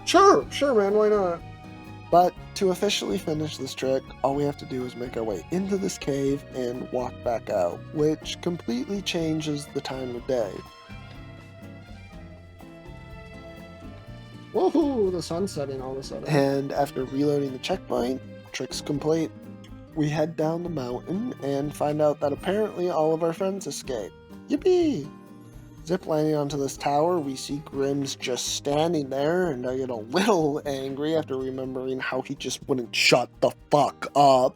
Sure, man, why not? But to officially finish this trick, all we have to do is make our way into this cave and walk back out, which completely changes the time of day. Woohoo, the sun's setting all of a sudden. And after reloading the checkpoint, trick's complete. We head down the mountain and find out that apparently all of our friends escaped. Yippee! Ziplining onto this tower, we see Grimm's just standing there, and I get a little angry after remembering how he just wouldn't shut the fuck up.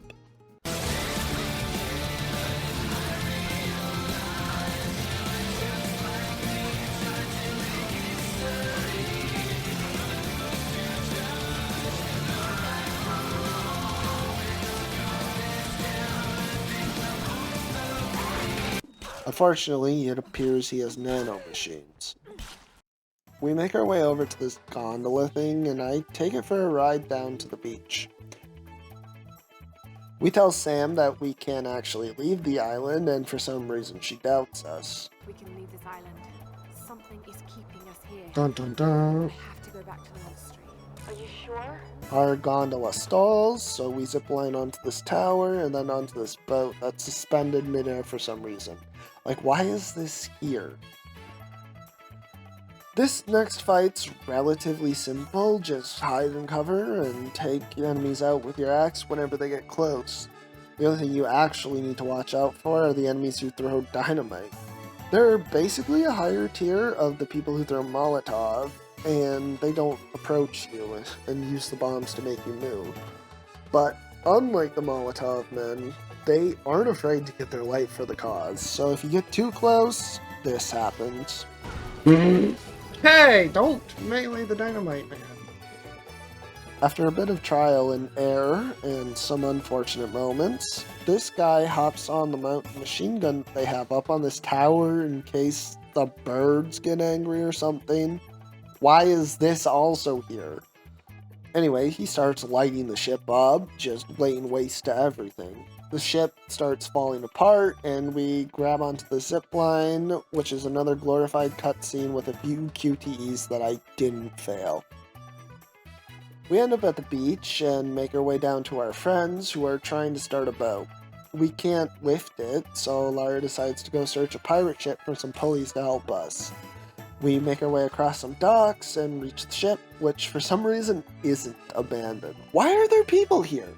Unfortunately, it appears he has nanomachines. We make our way over to this gondola thing, and I take it for a ride down to the beach. We tell Sam that we can't actually leave the island, and for some reason she doubts us. We can leave this island. Something is keeping us here. Dun dun dun. We have to go back to the monastery. Are you sure? Our gondola stalls, so we zipline onto this tower and then onto this boat that's suspended midair for some reason. Like, why is this here? This next fight's relatively simple, just hide and cover and take enemies out with your axe whenever they get close. The only thing you actually need to watch out for are the enemies who throw dynamite. They're basically a higher tier of the people who throw Molotov, and they don't approach you and use the bombs to make you move. But unlike the Molotov men, they aren't afraid to give their life for the cause, so if you get too close, this happens. Hey, don't melee the dynamite man. After a bit of trial and error and some unfortunate moments, this guy hops on the mountain machine gun that they have up on this tower in case the birds get angry or something. Why is this also here? Anyway, he starts lighting the ship up, just laying waste to everything. The ship starts falling apart, and we grab onto the zip line, which is another glorified cutscene with a few QTEs that I didn't fail. We end up at the beach and make our way down to our friends who are trying to start a boat. We can't lift it, so Lara decides to go search a pirate ship for some pulleys to help us. We make our way across some docks and reach the ship, which for some reason isn't abandoned. Why are there people here?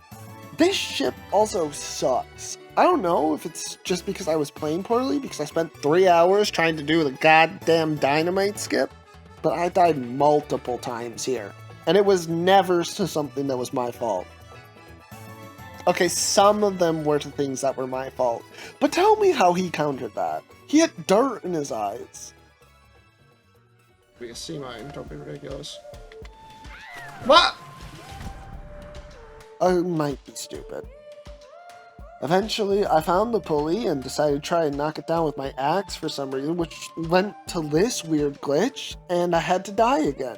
This ship also sucks. I don't know if it's just because I was playing poorly, because I spent 3 hours trying to do the goddamn dynamite skip, but I died multiple times here. And it was never to something that was my fault. Okay, some of them were to things that were my fault, but tell me how he countered that. He had dirt in his eyes. Be a sea mine, don't be ridiculous. What? I might be stupid. Eventually, I found the pulley and decided to try and knock it down with my axe for some reason, which went to this weird glitch, and I had to die again.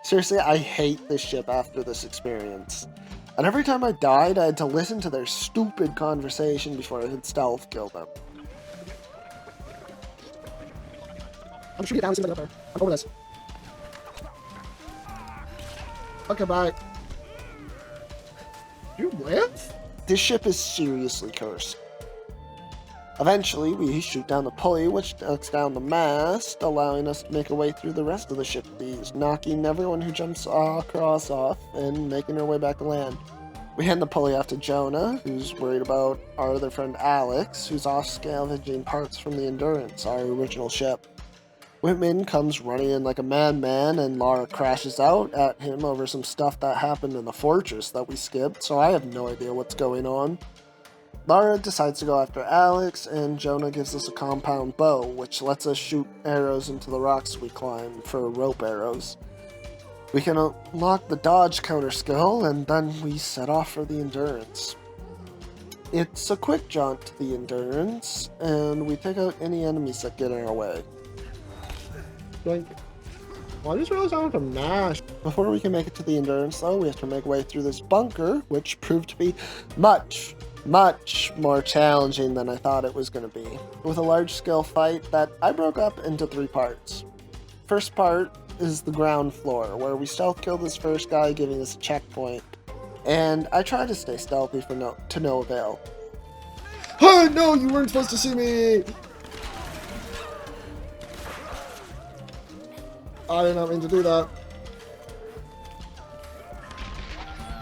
Seriously, I hate this ship after this experience. And every time I died, I had to listen to their stupid conversation before I could stealth kill them. I'm just gonna get down and see if I can get up there. I'm over this. Okay, bye. You live? This ship is seriously cursed. Eventually, we shoot down the pulley, which knocks down the mast, allowing us to make our way through the rest of the ship with ease, knocking everyone who jumps across off and making our way back to land. We hand the pulley off to Jonah, who's worried about our other friend Alex, who's off scavenging parts from the Endurance, our original ship. Whitman comes running in like a madman, and Lara crashes out at him over some stuff that happened in the fortress that we skipped, so I have no idea what's going on. Lara decides to go after Alex, and Jonah gives us a compound bow, which lets us shoot arrows into the rocks we climb for rope arrows. We can unlock the dodge counter skill, and then we set off for the Endurance. It's a quick jaunt to the Endurance, and we take out any enemies that get in our way. Like, well, I just realized I want to mash. Before we can make it to the Endurance, though, we have to make our way through this bunker, which proved to be much more challenging than I thought it was going to be, with a large-scale fight that I broke up into 3 parts. First part is the ground floor, where we stealth kill this first guy, giving us a checkpoint, and I tried to stay stealthy to no avail. Oh no, you weren't supposed to see me! I did not mean to do that.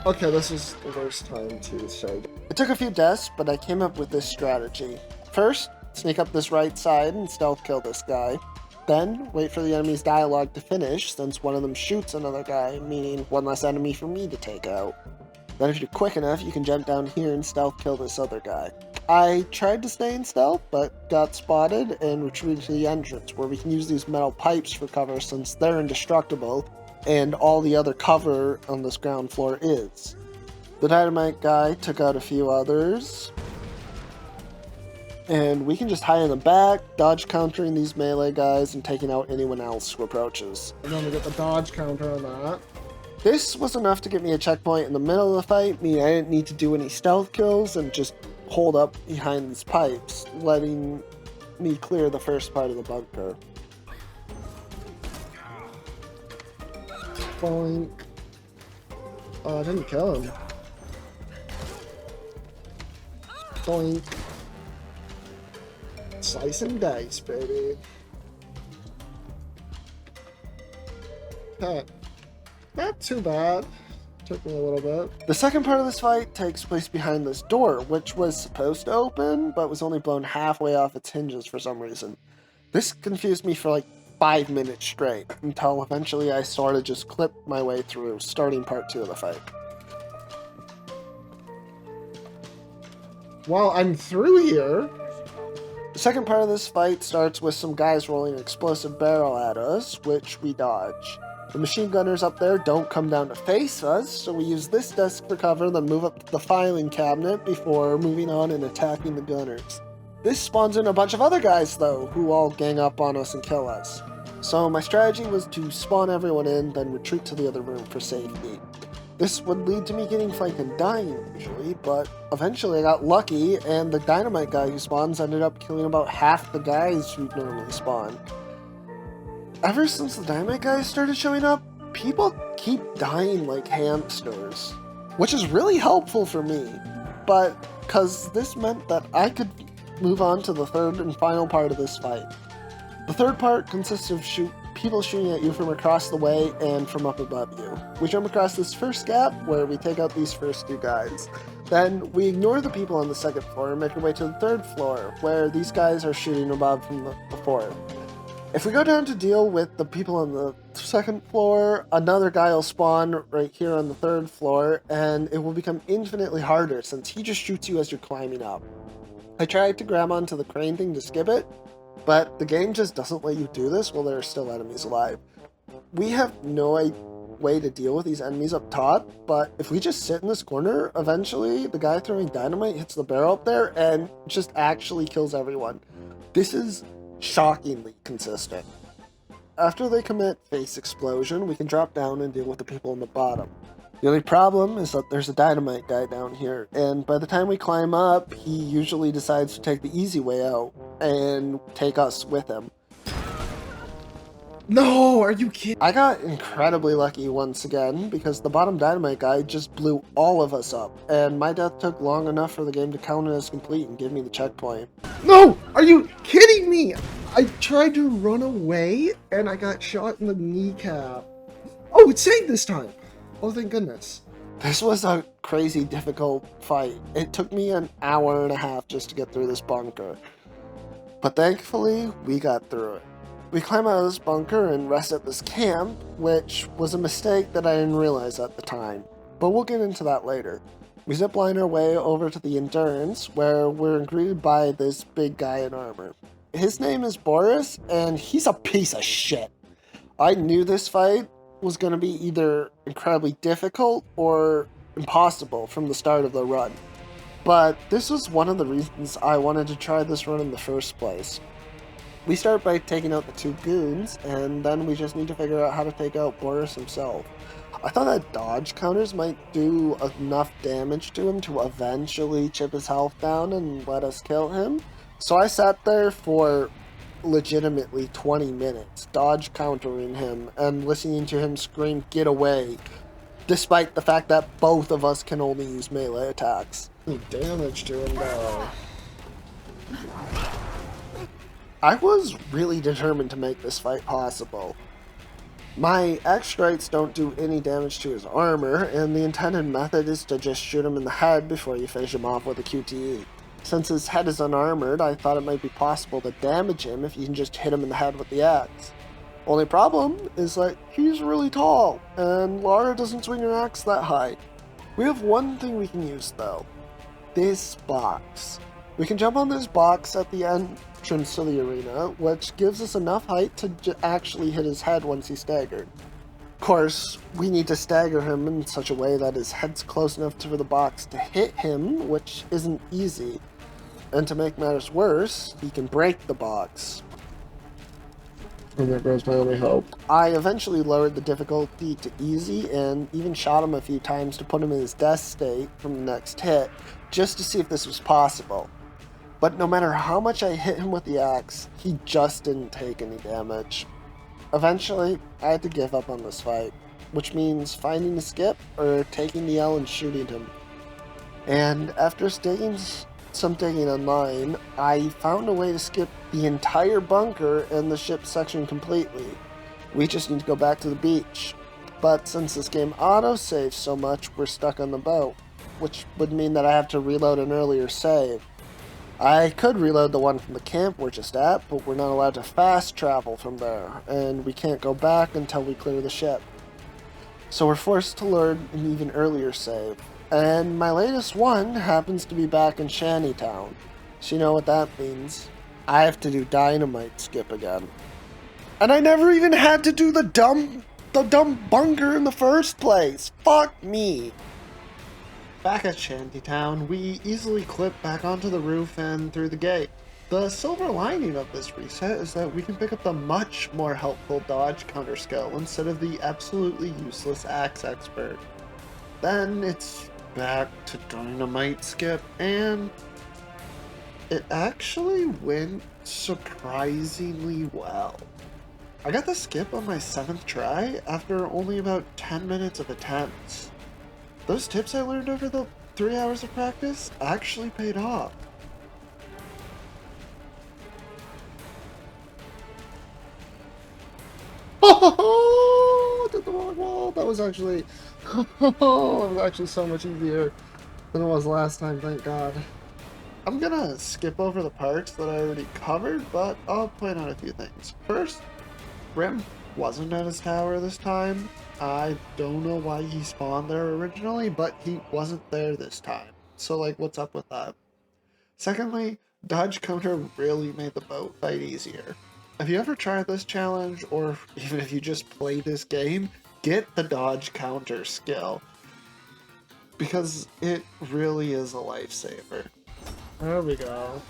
Okay, this is the worst time to show. It took a few deaths, but I came up with this strategy. First, sneak up this right side and stealth kill this guy. Then, wait for the enemy's dialogue to finish, since one of them shoots another guy, meaning one less enemy for me to take out. Then if you're quick enough, you can jump down here and stealth kill this other guy. I tried to stay in stealth, but got spotted and retreated to the entrance, where we can use these metal pipes for cover since they're indestructible, and all the other cover on this ground floor is. The dynamite guy took out a few others, And we can just hide in the back, dodge countering these melee guys, and taking out anyone else who approaches. And then we get the dodge counter on that. This was enough to get me a checkpoint in the middle of the fight, meaning I didn't need to do any stealth kills and just hold up behind these pipes, letting me clear the first part of the bunker. Boink. Oh, I didn't kill him. Boink. Slice and dice, baby. Okay. Not too bad. Took me a little bit. The second part of this fight takes place behind this door, which was supposed to open, but was only blown halfway off its hinges for some reason. This confused me for like 5 minutes straight, until eventually I sort of just clipped my way through, starting part 2 of the fight. Well, I'm through here. The second part of this fight starts with some guys rolling an explosive barrel at us, which we dodge. The machine gunners up there don't come down to face us, so we use this desk for cover, then move up to the filing cabinet before moving on and attacking the gunners. This spawns in a bunch of other guys, though, who all gang up on us and kill us. So my strategy was to spawn everyone in, then retreat to the other room for safety. This would lead to me getting flanked and dying usually, but eventually I got lucky, and the dynamite guy who spawns ended up killing about half the guys who normally spawn. Ever since the dynamite guys started showing up, people keep dying like hamsters, which is really helpful for me, but because this meant that I could move on to the third and final part of this fight. The third part consists of people shooting at you from across the way and from up above you. We jump across this first gap where we take out these first 2 guys. Then we ignore the people on the second floor and make our way to the third floor, where these guys are shooting above from the fourth. If we go down to deal with the people on the second floor, another guy will spawn right here on the third floor, and it will become infinitely harder since he just shoots you as you're climbing up. I tried to grab onto the crane thing to skip it, but the game just doesn't let you do this while there are still enemies alive. We have no way to deal with these enemies up top, but if we just sit in this corner, eventually the guy throwing dynamite hits the barrel up there and just actually kills everyone. This is shockingly consistent. After they commit face explosion, we can drop down and deal with the people on the bottom. The only problem is that there's a dynamite guy down here, and by the time we climb up, he usually decides to take the easy way out and take us with him. No, are you kidding? I got incredibly lucky once again, because the bottom dynamite guy just blew all of us up, and my death took long enough for the game to count it as complete and give me the checkpoint. No, are you kidding me? I tried to run away, and I got shot in the kneecap. Oh, it saved this time. Oh, thank goodness. This was a crazy difficult fight. It took me an hour and a half just to get through this bunker. But thankfully, we got through it. We climb out of this bunker and rest at this camp, which was a mistake that I didn't realize at the time. But we'll get into that later. We zipline our way over to the Endurance, where we're greeted by this big guy in armor. His name is Boris, and he's a piece of shit. I knew this fight was going to be either incredibly difficult or impossible from the start of the run. But this was one of the reasons I wanted to try this run in the first place. We start by taking out the 2 goons, and then we just need to figure out how to take out Boris himself. I thought that dodge counters might do enough damage to him to eventually chip his health down and let us kill him. So I sat there for legitimately 20 minutes, dodge countering him and listening to him scream, "Get away," despite the fact that both of us can only use melee attacks. Damage to him though. I was really determined to make this fight possible. My X-Strikes don't do any damage to his armor, and the intended method is to just shoot him in the head before you finish him off with a QTE. Since his head is unarmored, I thought it might be possible to damage him if you can just hit him in the head with the axe. Only problem is that he's really tall, and Lara doesn't swing her axe that high. We have one thing we can use though. This box. We can jump on this box at the entrance to the arena, which gives us enough height to actually hit his head once he's staggered. Of course, we need to stagger him in such a way that his head's close enough to the box to hit him, which isn't easy. And to make matters worse, he can break the box. And there goes my only hope. I eventually lowered the difficulty to easy and even shot him a few times to put him in his death state from the next hit, just to see if this was possible. But no matter how much I hit him with the axe, he just didn't take any damage. Eventually, I had to give up on this fight, which means finding a skip or taking the L and shooting him. And after some digging online, I found a way to skip the entire bunker and the ship section completely. We just need to go back to the beach. But since this game autosaves so much, we're stuck on the boat, which would mean that I have to reload an earlier save. I could reload the one from the camp we're just at, but we're not allowed to fast travel from there, and we can't go back until we clear the ship. So we're forced to load an even earlier save. And my latest one happens to be back in Shantytown. So you know what that means. I have to do Dynamite skip again. And I never even had to do the dumb bunker in the first place. Fuck me. Back at Shantytown, we easily clip back onto the roof and through the gate. The silver lining of this reset is that we can pick up the much more helpful dodge counter skill instead of the absolutely useless axe expert. Then it's back to Dynamite skip, and it actually went surprisingly well. I got the skip on my 7th try after only about 10 minutes of attempts. Those tips I learned over the 3 hours of practice actually paid off. Oh, did the wrong wall. That was actually, it was actually so much easier than it was last time, thank God. I'm gonna skip over the parts that I already covered, but I'll point out a few things. First, Rim wasn't at his tower this time. I don't know why he spawned there originally, but he wasn't there this time. So, like, what's up with that? Secondly, dodge counter really made the boat fight easier. If you ever tried this challenge, or even if you just play this game, get the dodge counter skill, because it really is a lifesaver. There we go.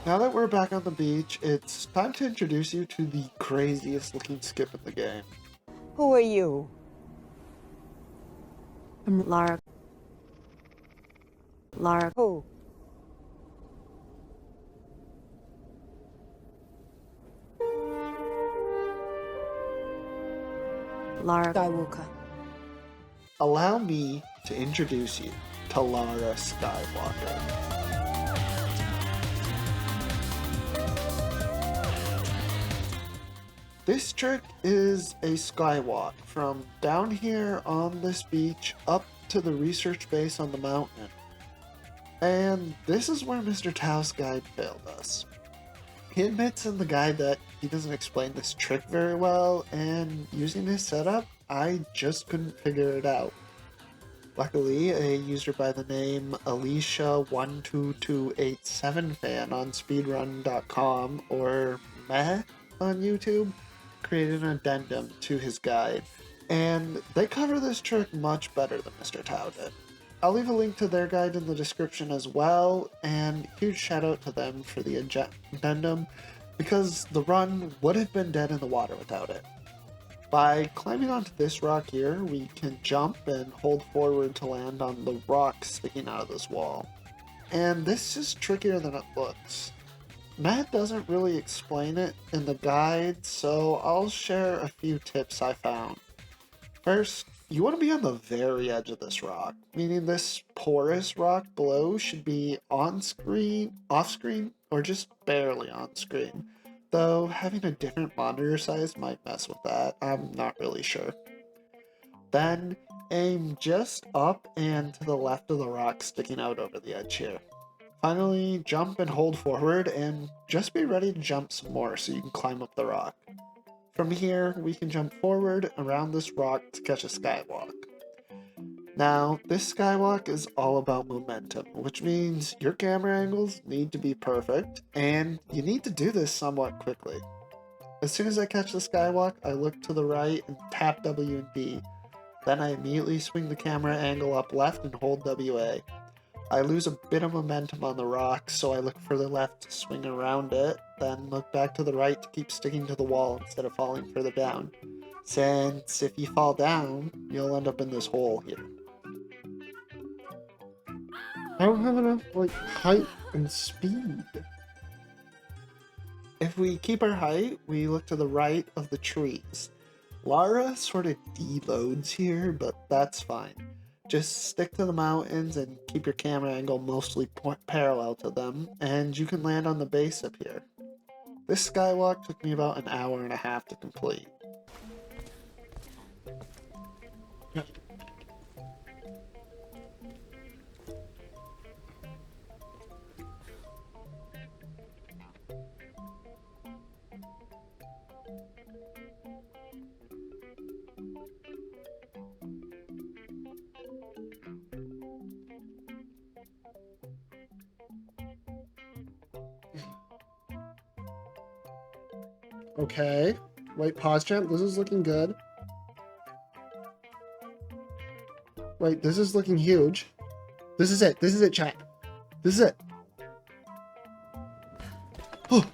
Now that we're back on the beach, it's time to introduce you to the craziest looking skip in the game. Who are you? I'm Lara. Lara. Who? Lara. Skywalker. Allow me to introduce you to Lara Skywalker. This trick is a skywalk from down here on this beach up to the research base on the mountain. And this is where Mr. Tao's guide failed us. He admits in the guide that he doesn't explain this trick very well, and using his setup, I just couldn't figure it out. Luckily, a user by the name Alicia12287fan on speedrun.com or Meh on YouTube created an addendum to his guide, and they cover this trick much better than Mr. Tao did. I'll leave a link to their guide in the description as well, and huge shout out to them for the addendum, because the run would have been dead in the water without it. By climbing onto this rock here, we can jump and hold forward to land on the rock sticking out of this wall. And this is trickier than it looks. Matt doesn't really explain it in the guide, so I'll share a few tips I found. First, you want to be on the very edge of this rock, meaning this porous rock below should be on screen, off screen, or just barely on screen. Though having a different monitor size might mess with that, I'm not really sure. Then, aim just up and to the left of the rock sticking out over the edge here. Finally, jump and hold forward, and just be ready to jump some more so you can climb up the rock. From here, we can jump forward around this rock to catch a skywalk. Now, this skywalk is all about momentum, which means your camera angles need to be perfect, and you need to do this somewhat quickly. As soon as I catch the skywalk, I look to the right and tap W and D. Then I immediately swing the camera angle up left and hold WA. I lose a bit of momentum on the rock, so I look for the left to swing around it, then look back to the right to keep sticking to the wall instead of falling further down. Since if you fall down, you'll end up in this hole here. I don't have enough, like, height and speed. If we keep our height, we look to the right of the trees. Lara sort of deloads here, but that's fine. Just stick to the mountains and keep your camera angle mostly parallel to them, and you can land on the base up here. This skywalk took me about an hour and a half to complete. Okay. Wait, pause champ. This is looking good. Wait, this is looking huge. This is it. This is it, chat. This is it. Oh.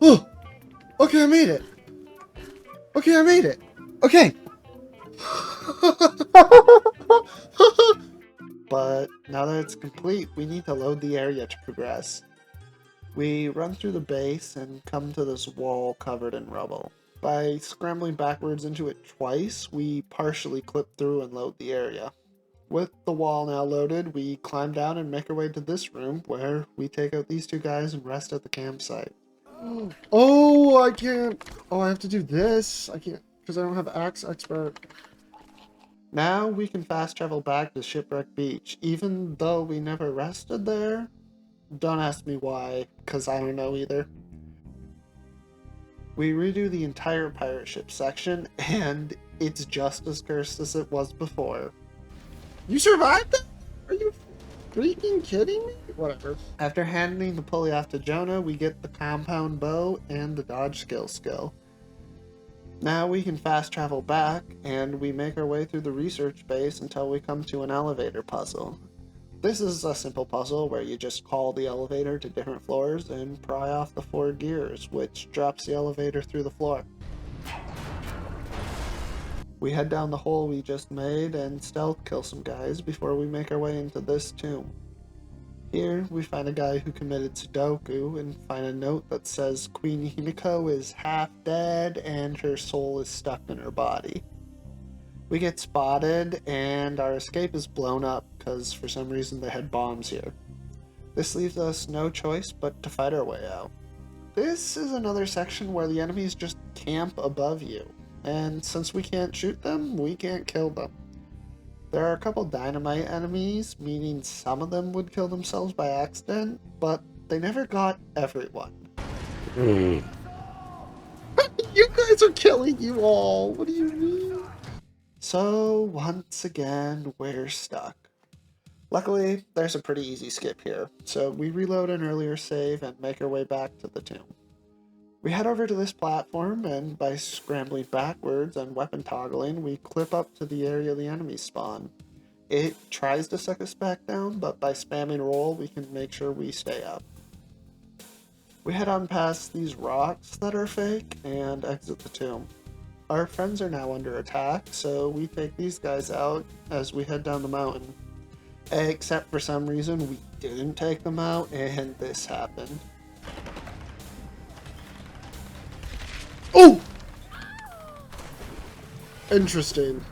Oh. Okay, I made it. Okay, I made it. Okay. But now that it's complete, we need to load the area to progress. We run through the base and come to this wall covered in rubble. By scrambling backwards into it twice, we partially clip through and load the area. With the wall now loaded, we climb down and make our way to this room where we take out these two guys and rest at the campsite. Oh, I can't. Oh, I have to do this. I can't because I don't have Axe Expert. Now we can fast travel back to Shipwreck Beach, even though we never rested there. Don't ask me why, because I don't know either. We redo the entire pirate ship section, and it's just as cursed as it was before. You survived that? Are you freaking kidding me? Whatever. After handing the pulley off to Jonah, we get the compound bow and the dodge skill. Now we can fast travel back, and we make our way through the research base until we come to an elevator puzzle. This is a simple puzzle where you just call the elevator to different floors and pry off the 4 gears, which drops the elevator through the floor. We head down the hole we just made and stealth kill some guys before we make our way into this tomb. Here, we find a guy who committed Sudoku and find a note that says Queen Himiko is half dead and her soul is stuck in her body. We get spotted and our escape is blown up because for some reason they had bombs here. This leaves us no choice but to fight our way out. This is another section where the enemies just camp above you, and since we can't shoot them, we can't kill them. There are a couple dynamite enemies, meaning some of them would kill themselves by accident, but they never got everyone. You guys are killing you all. What do you mean? So, once again, we're stuck. Luckily, there's a pretty easy skip here, so we reload an earlier save and make our way back to the tomb. We head over to this platform, and by scrambling backwards and weapon toggling, we clip up to the area the enemies spawn. It tries to suck us back down, but by spamming roll, we can make sure we stay up. We head on past these rocks that are fake and exit the tomb. Our friends are now under attack, so we take these guys out as we head down the mountain. Except for some reason we didn't take them out, and this happened. Oh! Interesting.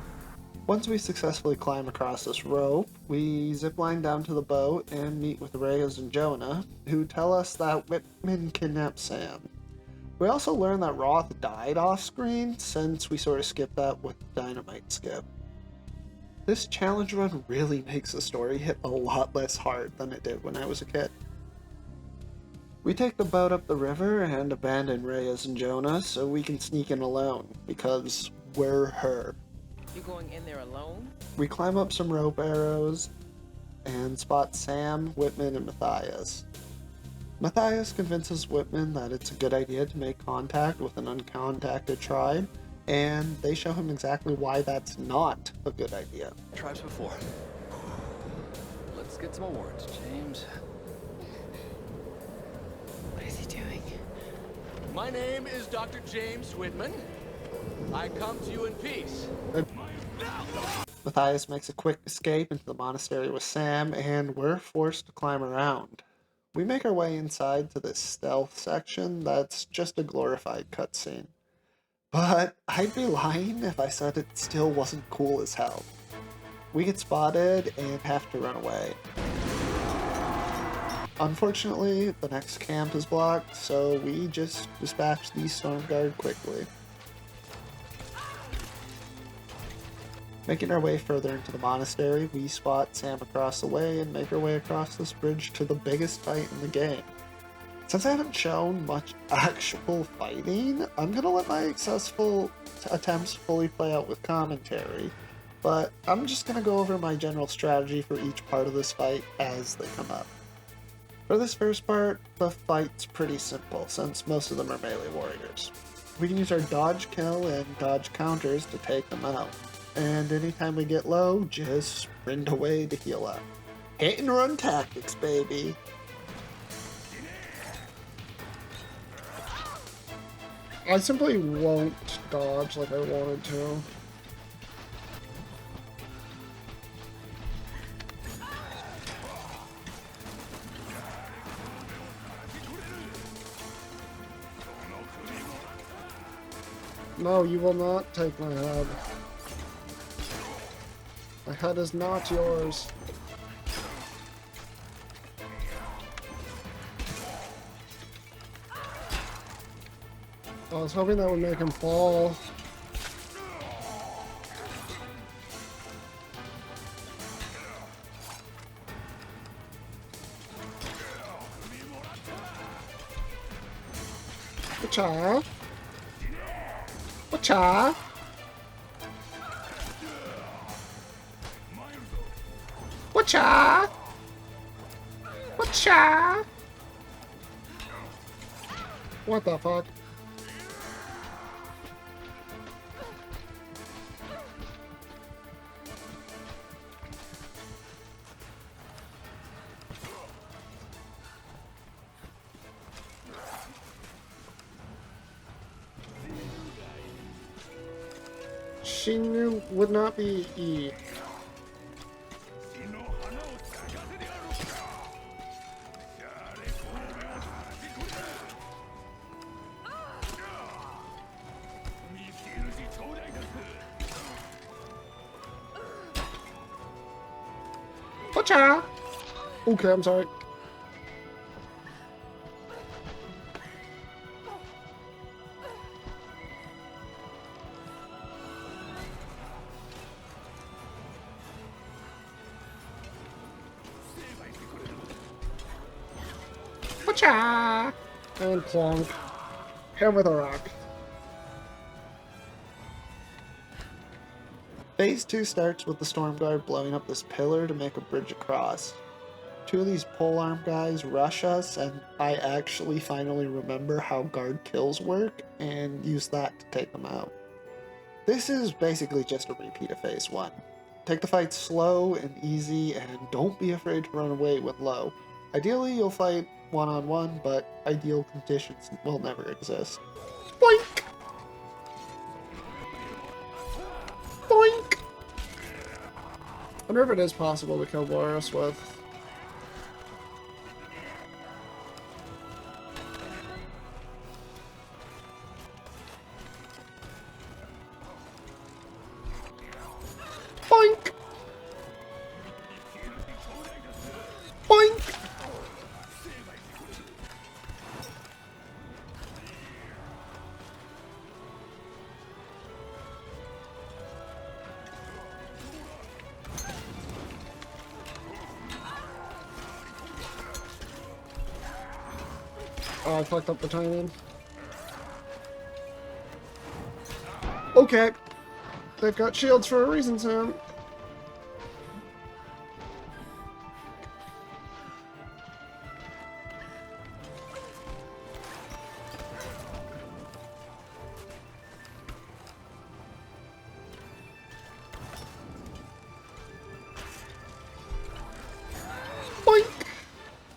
Once we successfully climb across this rope, we zipline down to the boat and meet with Reyes and Jonah, who tell us that Whitman kidnapped Sam. We also learn that Roth died off-screen, since we sort of skipped that with the dynamite skip. This challenge run really makes the story hit a lot less hard than it did when I was a kid. We take the boat up the river and abandon Reyes and Jonah so we can sneak in alone, because we're her. You going in there alone? We climb up some rope arrows and spot Sam, Whitman, and Matthias. Matthias convinces Whitman that it's a good idea to make contact with an uncontacted tribe, and they show him exactly why that's not a good idea. Tribes before. Let's Let's get some awards, James. What is he doing? My name is Dr. James Whitman. I come to you in peace. Matthias makes a quick escape into the monastery with Sam, and we're forced to climb around. We make our way inside to this stealth section that's just a glorified cutscene. But I'd be lying if I said it still wasn't cool as hell. We get spotted and have to run away. Unfortunately, the next camp is blocked, so we just dispatch the storm guard quickly. Making our way further into the monastery, we spot Sam across the way and make our way across this bridge to the biggest fight in the game. Since I haven't shown much actual fighting, I'm gonna let my successful attempts fully play out with commentary, but I'm just gonna go over my general strategy for each part of this fight as they come up. For this first part, the fight's pretty simple, since most of them are melee warriors. We can use our dodge kill and dodge counters to take them out. And anytime we get low, just sprint away to heal up. Hit and run tactics, baby! I simply won't dodge like I wanted to. No, you will not take my head. My head is not yours. I was hoping that would make him fall. Whatcha? Whatcha? Whatcha? Whatcha? What the fuck? She knew would not be E. Whatcha? Okay, I'm sorry. Whatcha? And plonk. Hit him with a rock. Phase 2 starts with the storm guard blowing up this pillar to make a bridge across. Two of these polearm guys rush us, and I actually finally remember how guard kills work and use that to take them out. This is basically just a repeat of phase 1. Take the fight slow and easy, and don't be afraid to run away when low. Ideally, you'll fight one-on-one, but ideal conditions will never exist. Boink! Boink! I wonder if it is possible to kill Boris with... Boink! Boink! Oh, I fucked up the timing. Okay. They've got shields for a reason, Sam.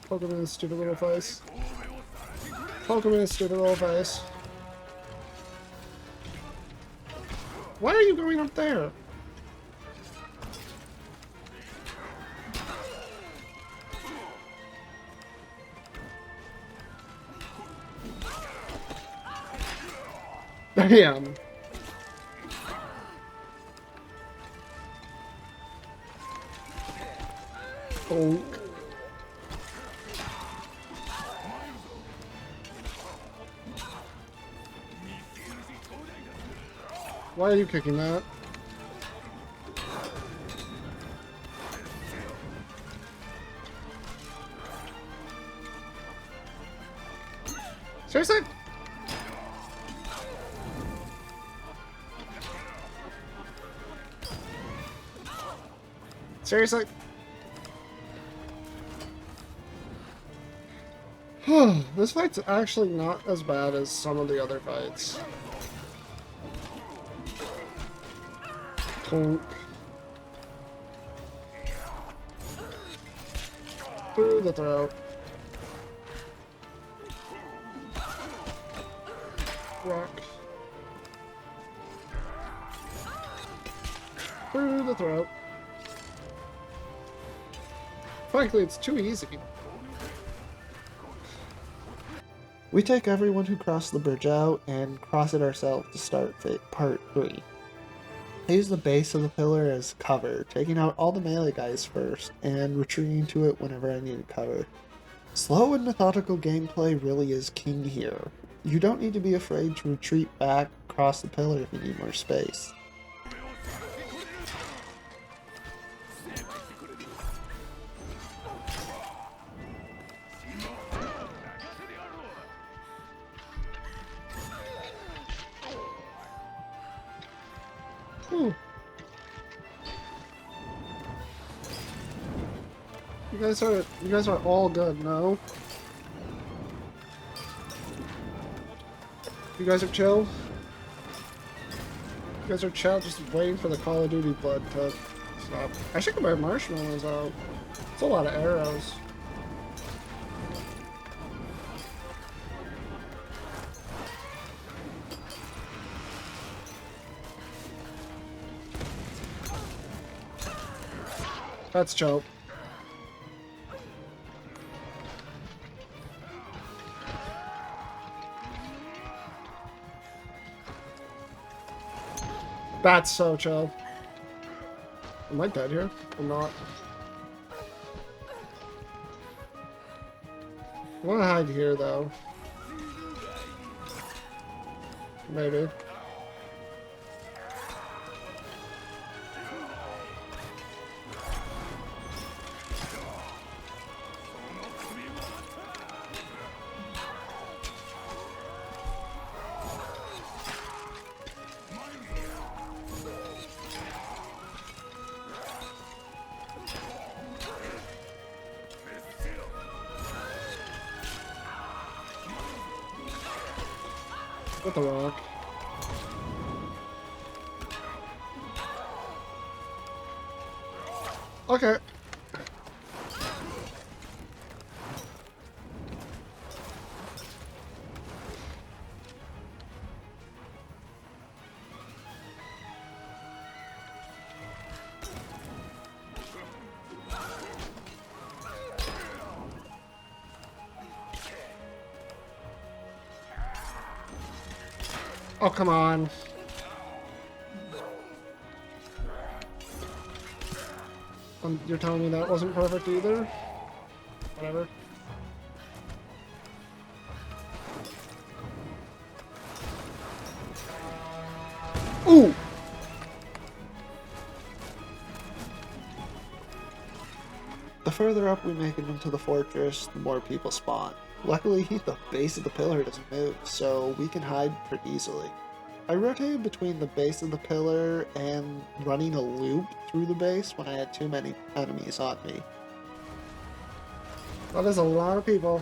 Poke him in his stupid little face. Poke him in his stupid little face. Why are you going up there? Damn. Bonk. Why are you kicking that? Seriously? Seriously? This fight's actually not as bad as some of the other fights. Clunk. Through the throat. Rock. Through the throat. Frankly, it's too easy. We take everyone who crossed the bridge out and cross it ourselves to start part 3. I use the base of the pillar as cover, taking out all the melee guys first, and retreating to it whenever I need cover. Slow and methodical gameplay really is king here. You don't need to be afraid to retreat back across the pillar if you need more space. You guys are all good, no? You guys are chill? You guys are chill, just waiting for the Call of Duty blood to stop. I should go buy marshmallows out. It's a lot of arrows. That's chill. That's so chill. Am I dead here? I'm not. I want to hide here, though. Maybe. With the rock. Okay. Oh, come on. You're telling me that wasn't perfect either? Whatever. Ooh! The further up we make it into the fortress, the more people spawn. Luckily, the base of the pillar doesn't move, so we can hide pretty easily. I rotated between the base of the pillar and running a loop through the base when I had too many enemies on me. That is a lot of people.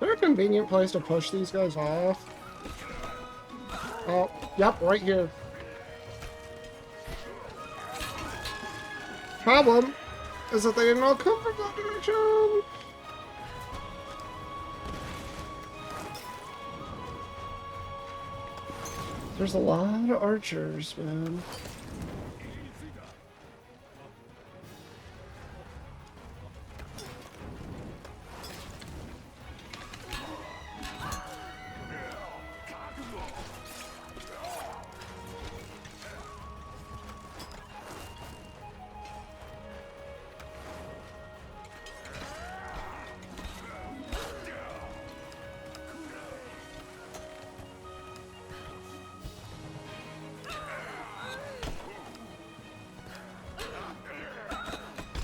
there a convenient place to push these guys off? Oh, yep, right here. Problem is that they didn't all come from that direction. There's a lot of archers, man.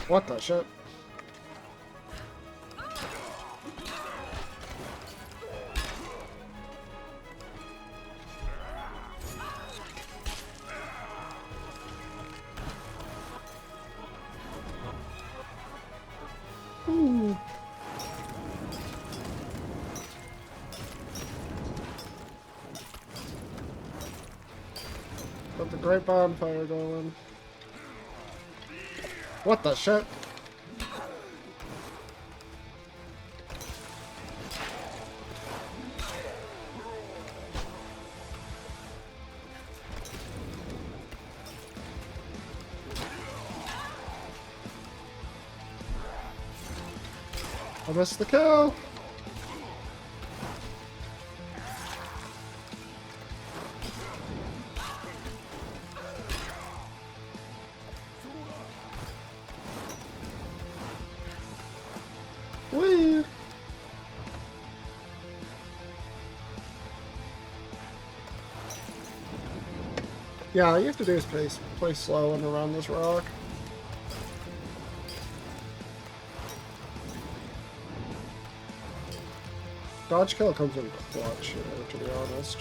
What the shit? Ooh. Got the great bonfire going. What the shit? I missed the kill. Whee! Yeah, all you have to do is play slow and around this rock. Dodge kill comes in clutch here, to be honest.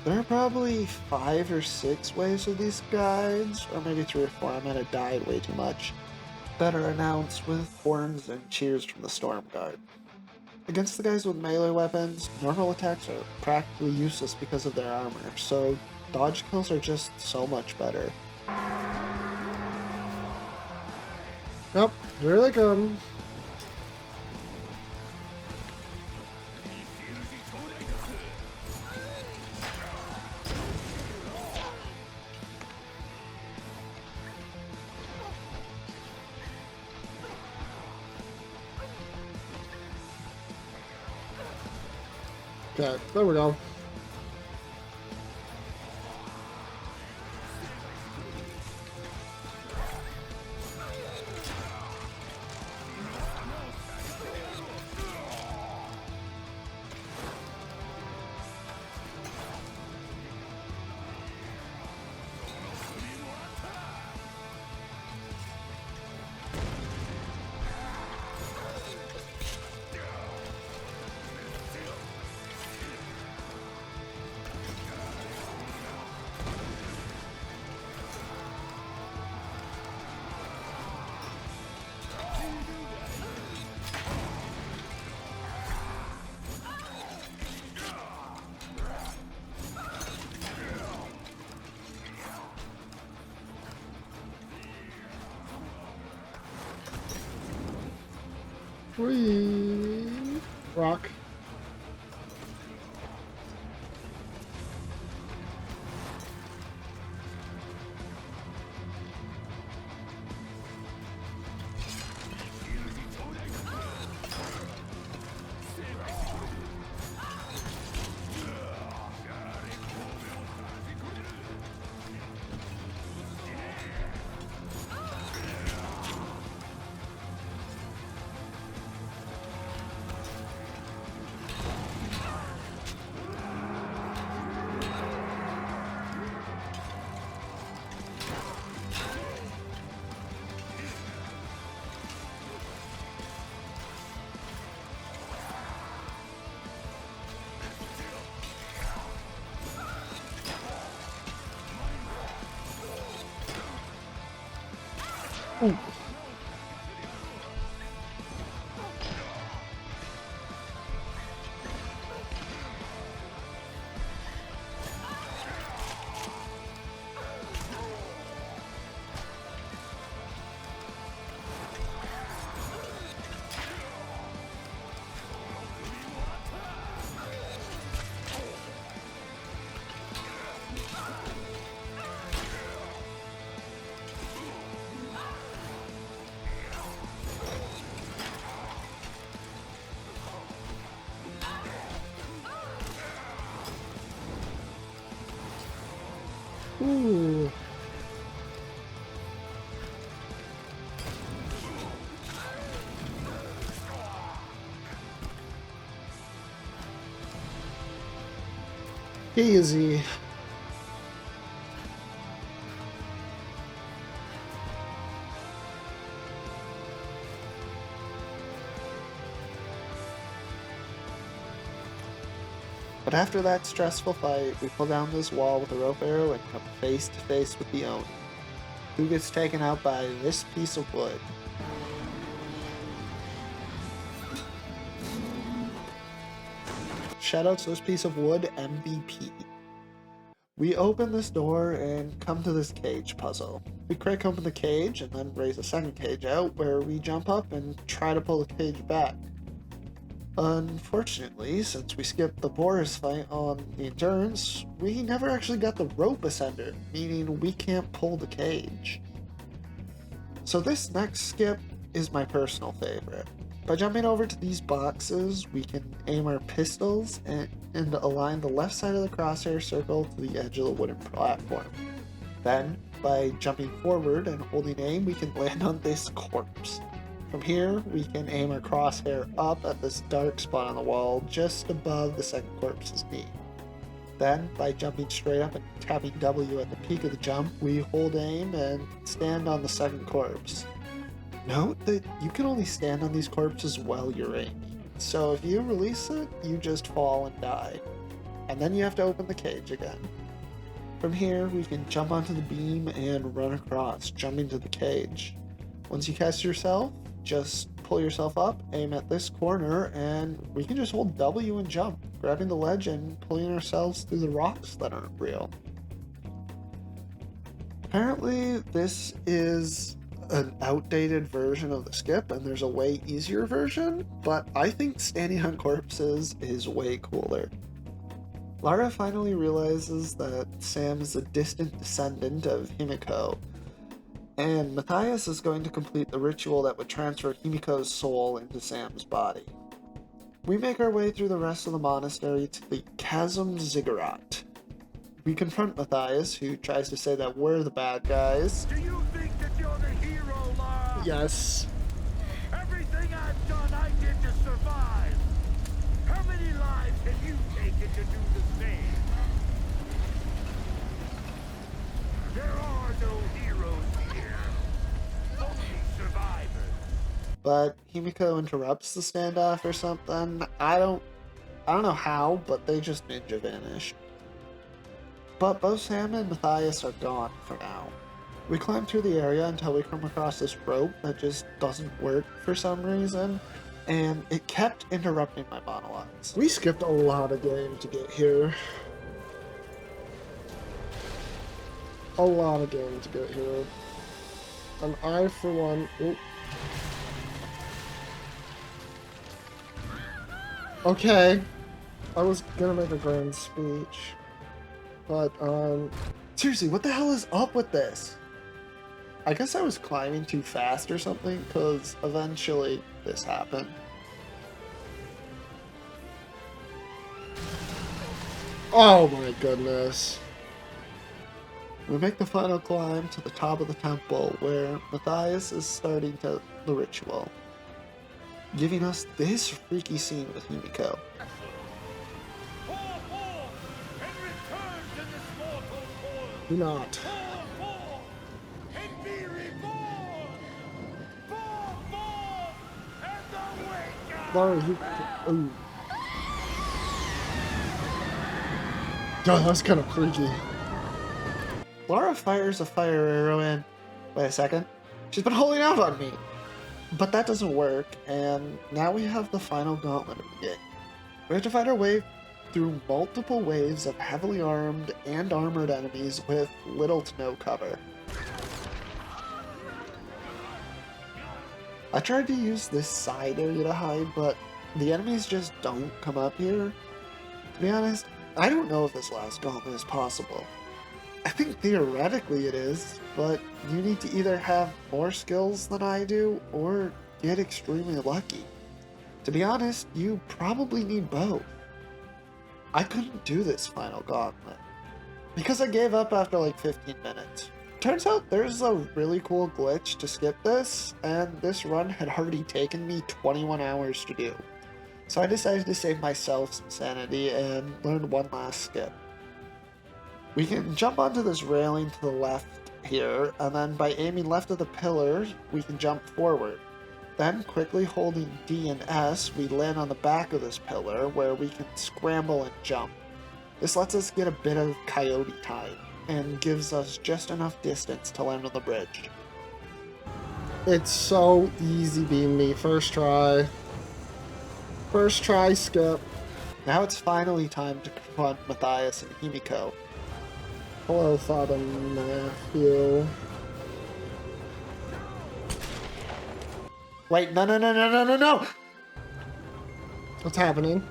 There are probably 5 or 6 waves of these guides, or maybe 3 or 4, I might have died way too much, that are announced with horns and cheers from the Storm Guard. Against the guys with melee weapons, normal attacks are practically useless because of their armor, so dodge kills are just so much better. Yep, here they come. Okay, there we go. Whee! Rock. Ooh. Ooh. Easy. But after that stressful fight, we pull down this wall with a rope arrow and come face to face with the Oni, who gets taken out by this piece of wood. Shoutouts to this piece of wood, MVP. We open this door and come to this cage puzzle. We crack open the cage and then raise a second cage out where we jump up and try to pull the cage back. Unfortunately, since we skipped the Boris fight on the Endurance, we never actually got the rope ascender, meaning we can't pull the cage. So this next skip is my personal favorite. By jumping over to these boxes, we can aim our pistols and align the left side of the crosshair circle to the edge of the wooden platform. Then, by jumping forward and holding aim, we can land on this corpse. From here, we can aim our crosshair up at this dark spot on the wall just above the second corpse's knee. Then, by jumping straight up and tapping W at the peak of the jump, we hold aim and stand on the second corpse. Note that you can only stand on these corpses while you're aiming, so if you release it, you just fall and die. And then you have to open the cage again. From here, we can jump onto the beam and run across, jumping to the cage. Once you catch yourself, just pull yourself up, aim at this corner, and we can just hold W and jump, grabbing the ledge and pulling ourselves through the rocks that aren't real. Apparently, this is an outdated version of the skip, and there's a way easier version, but I think standing on corpses is way cooler. Lara finally realizes that Sam is a distant descendant of Himiko, and Matthias is going to complete the ritual that would transfer Himiko's soul into Sam's body. We make our way through the rest of the monastery to the Chasm Ziggurat. We confront Matthias, who tries to say that we're the bad guys. Do you think that you're the hero, Lara? Yes. Everything I've done, I did to survive. How many lives have you taken to do the same? There are no heroes here. Only survivors. But Himiko interrupts the standoff or something. I don't know how, but they just ninja vanish. But both Sam and Matthias are gone for now. We climb through the area until we come across this rope that just doesn't work for some reason, and it kept interrupting my monologues. We skipped a lot of game to get here. A lot of game to get here. And I, for one... Oop. Okay. I was gonna make a grand speech. But, seriously, what the hell is up with this? I guess I was climbing too fast or something, because eventually this happened. Oh my goodness. We make the final climb to the top of the temple, where Matthias is starting the ritual, giving us this freaky scene with Himiko. Do not. Lara, you... Ooh. God, that was kind of freaky. Lara fires a fire arrow and... Wait a second. She's been holding out on me. But that doesn't work, and now we have the final gauntlet of the game. We have to fight our way through multiple waves of heavily armed and armored enemies with little to no cover. I tried to use this side area to hide, but the enemies just don't come up here. To be honest, I don't know if this last gauntlet is possible. I think theoretically it is, but you need to either have more skills than I do, or get extremely lucky. To be honest, you probably need both. I couldn't do this final gauntlet, because I gave up after like 15 minutes. Turns out there's a really cool glitch to skip this, and this run had already taken me 21 hours to do. So I decided to save myself some sanity and learn one last skip. We can jump onto this railing to the left here, and then by aiming left of the pillar, we can jump forward. Then, quickly holding D and S, we land on the back of this pillar, where we can scramble and jump. This lets us get a bit of coyote time, and gives us just enough distance to land on the bridge. It's so easy being me. First try. First try, skip. Now it's finally time to confront Matthias and Himiko. Hello, Father Matthew. Wait, no! What's happening?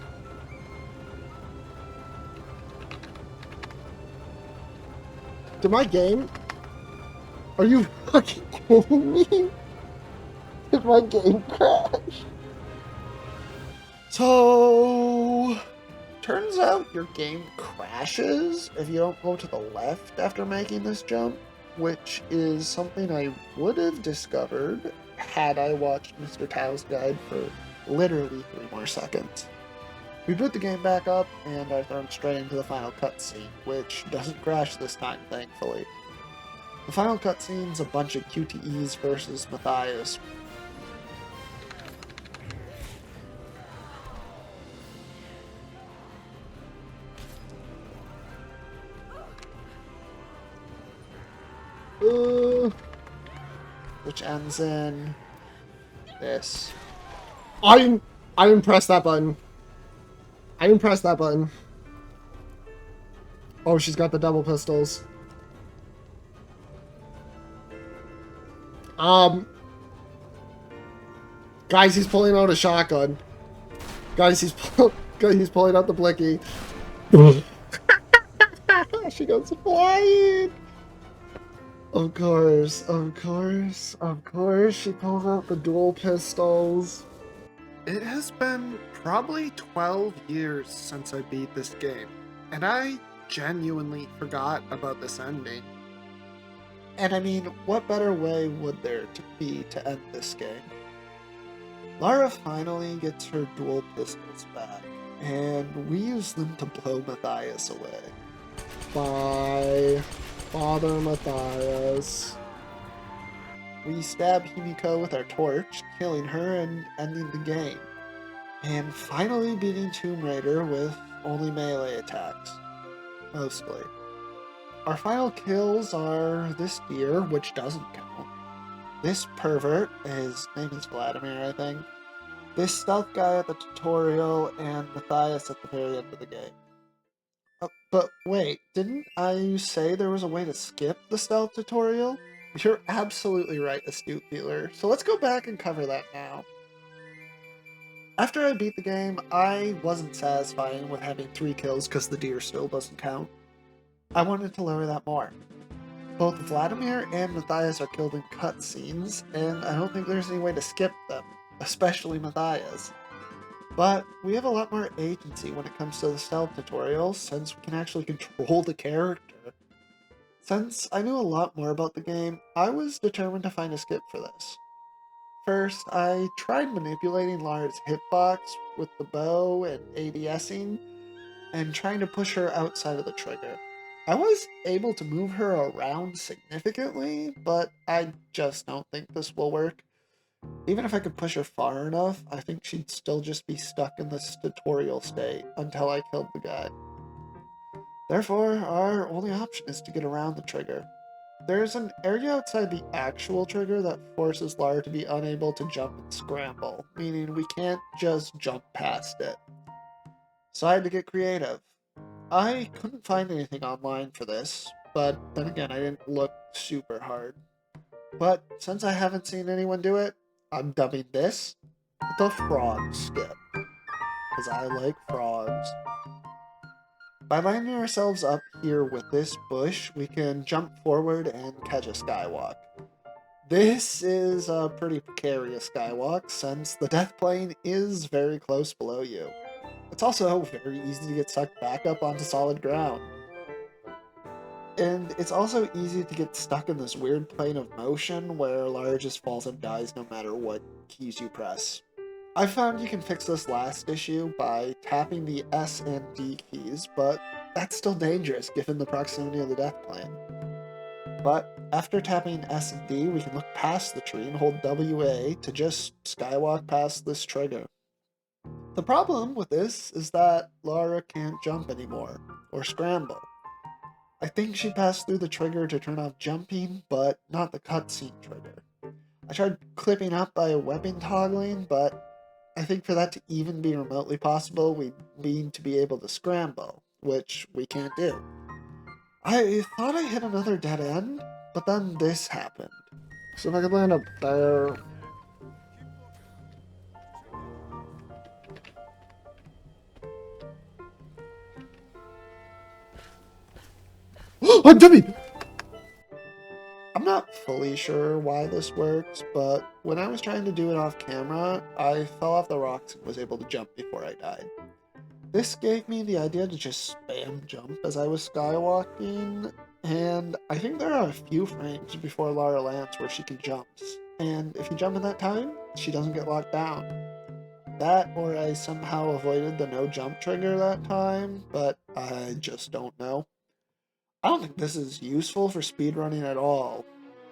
Did my game? Are you fucking kidding me? Did my game crash? So, turns out your game crashes if you don't go to the left after making this jump, which is something I would have discovered had I watched Mr. Tao's guide for literally 3 more seconds. We boot the game back up, and are thrown straight into the final cutscene, which doesn't crash this time, thankfully. The final cutscene's a bunch of QTEs versus Matthias. Which ends in this. I didn't press that button. I didn't press that button. Oh, she's got the double pistols. Guys, he's pulling out a shotgun. Guys, he's pulling out the blicky. She goes flying. Of course, she pulls out the dual pistols. It has been probably 12 years since I beat this game, and I genuinely forgot about this ending. And I mean, what better way would there to be to end this game? Lara finally gets her dual pistols back, and we use them to blow Matthias away. Bye, Father Matthias. We stab Himiko with our torch, killing her and ending the game. And finally beating Tomb Raider with only melee attacks. Mostly. Our final kills are this deer, which doesn't count. This pervert, his name is Vladimir, I think. This stealth guy at the tutorial, and Matthias at the very end of the game. But wait, didn't I say there was a way to skip the stealth tutorial? You're absolutely right, Astute Feeler. So let's go back and cover that now. After I beat the game, I wasn't satisfying with having 3 kills because the deer still doesn't count. I wanted to lower that more. Both Vladimir and Matthias are killed in cutscenes, and I don't think there's any way to skip them, especially Matthias. But we have a lot more agency when it comes to the stealth tutorial, since we can actually control the character. Since I knew a lot more about the game, I was determined to find a skip for this. First, I tried manipulating Lara's hitbox with the bow and ADSing, and trying to push her outside of the trigger. I was able to move her around significantly, but I just don't think this will work. Even if I could push her far enough, I think she'd still just be stuck in this tutorial state until I killed the guy. Therefore, our only option is to get around the trigger. there's an area outside the actual trigger that forces Lara to be unable to jump and scramble, meaning we can't just jump past it. So I had to get creative. I couldn't find anything online for this, but then again, I didn't look super hard. But since I haven't seen anyone do it, I'm dubbing this the frog skip, because I like frogs. By lining ourselves up here with this bush, we can jump forward and catch a skywalk. This is a pretty precarious skywalk since the death plane is very close below you. It's also very easy to get sucked back up onto solid ground. And it's also easy to get stuck in this weird plane of motion where Lara just falls and dies no matter what keys you press. I found you can fix this last issue by tapping the S and D keys, but that's still dangerous given the proximity of the death plane. But after tapping S and D, we can look past the tree and hold WA to just skywalk past this trigger. The problem with this is that Lara can't jump anymore, or scramble. I think she passed through the trigger to turn off jumping, but not the cutscene trigger. I tried clipping up by weapon toggling, but I think for that to even be remotely possible, we need to be able to scramble, which we can't do. I thought I hit another dead end, but then this happened. So if I could land up there... I'm dummy! I'm not fully sure why this works, but when I was trying to do it off camera, I fell off the rocks and was able to jump before I died. This gave me the idea to just spam jump as I was skywalking, and I think there are a few frames before Lara lands where she can jump, and if you jump in that time, she doesn't get locked down. That, or I somehow avoided the no jump trigger that time, but I just don't know. I don't think this is useful for speedrunning at all,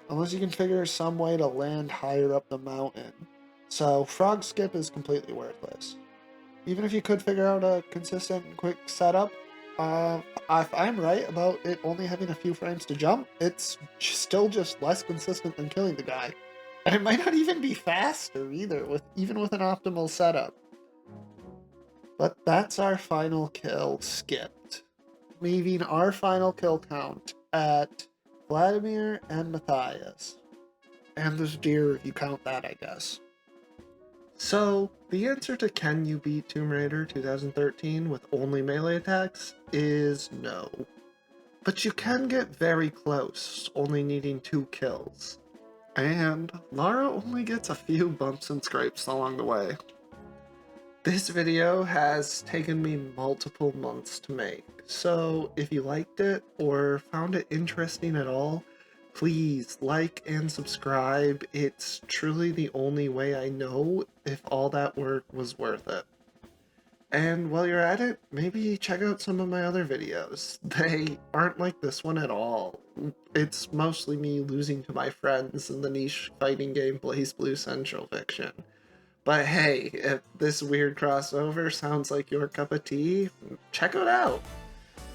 unless you can figure some way to land higher up the mountain. So frog skip is completely worthless. Even if you could figure out a consistent and quick setup, if I'm right about it only having a few frames to jump, it's still just less consistent than killing the guy. And it might not even be faster either, even with an optimal setup. But that's our final kill skipped, leaving our final kill count at Vladimir and Matthias. And this deer, if you count that, I guess. So, the answer to can you beat Tomb Raider 2013 with only melee attacks is no. But you can get very close, only needing 2 kills. And Lara only gets a few bumps and scrapes along the way. This video has taken me multiple months to make, so if you liked it or found it interesting at all, please like and subscribe. It's truly the only way I know if all that work was worth it. And while you're at it, maybe check out some of my other videos. They aren't like this one at all. It's mostly me losing to my friends in the niche fighting game Blaze Blue Central Fiction. But hey, if this weird crossover sounds like your cup of tea, check it out!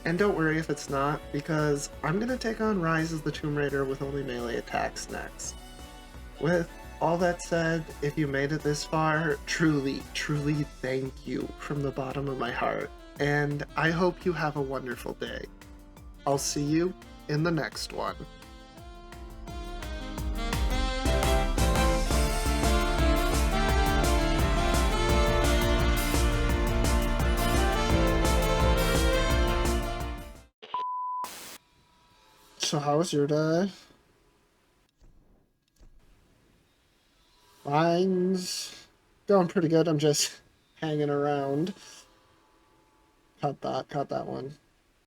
And don't worry if it's not, because I'm gonna take on Rise of the Tomb Raider with only melee attacks next. With all that said, if you made it this far, truly, truly thank you from the bottom of my heart, and I hope you have a wonderful day. I'll see you in the next one. So how was your day? Mine's going pretty good. I'm just hanging around. Cut that one.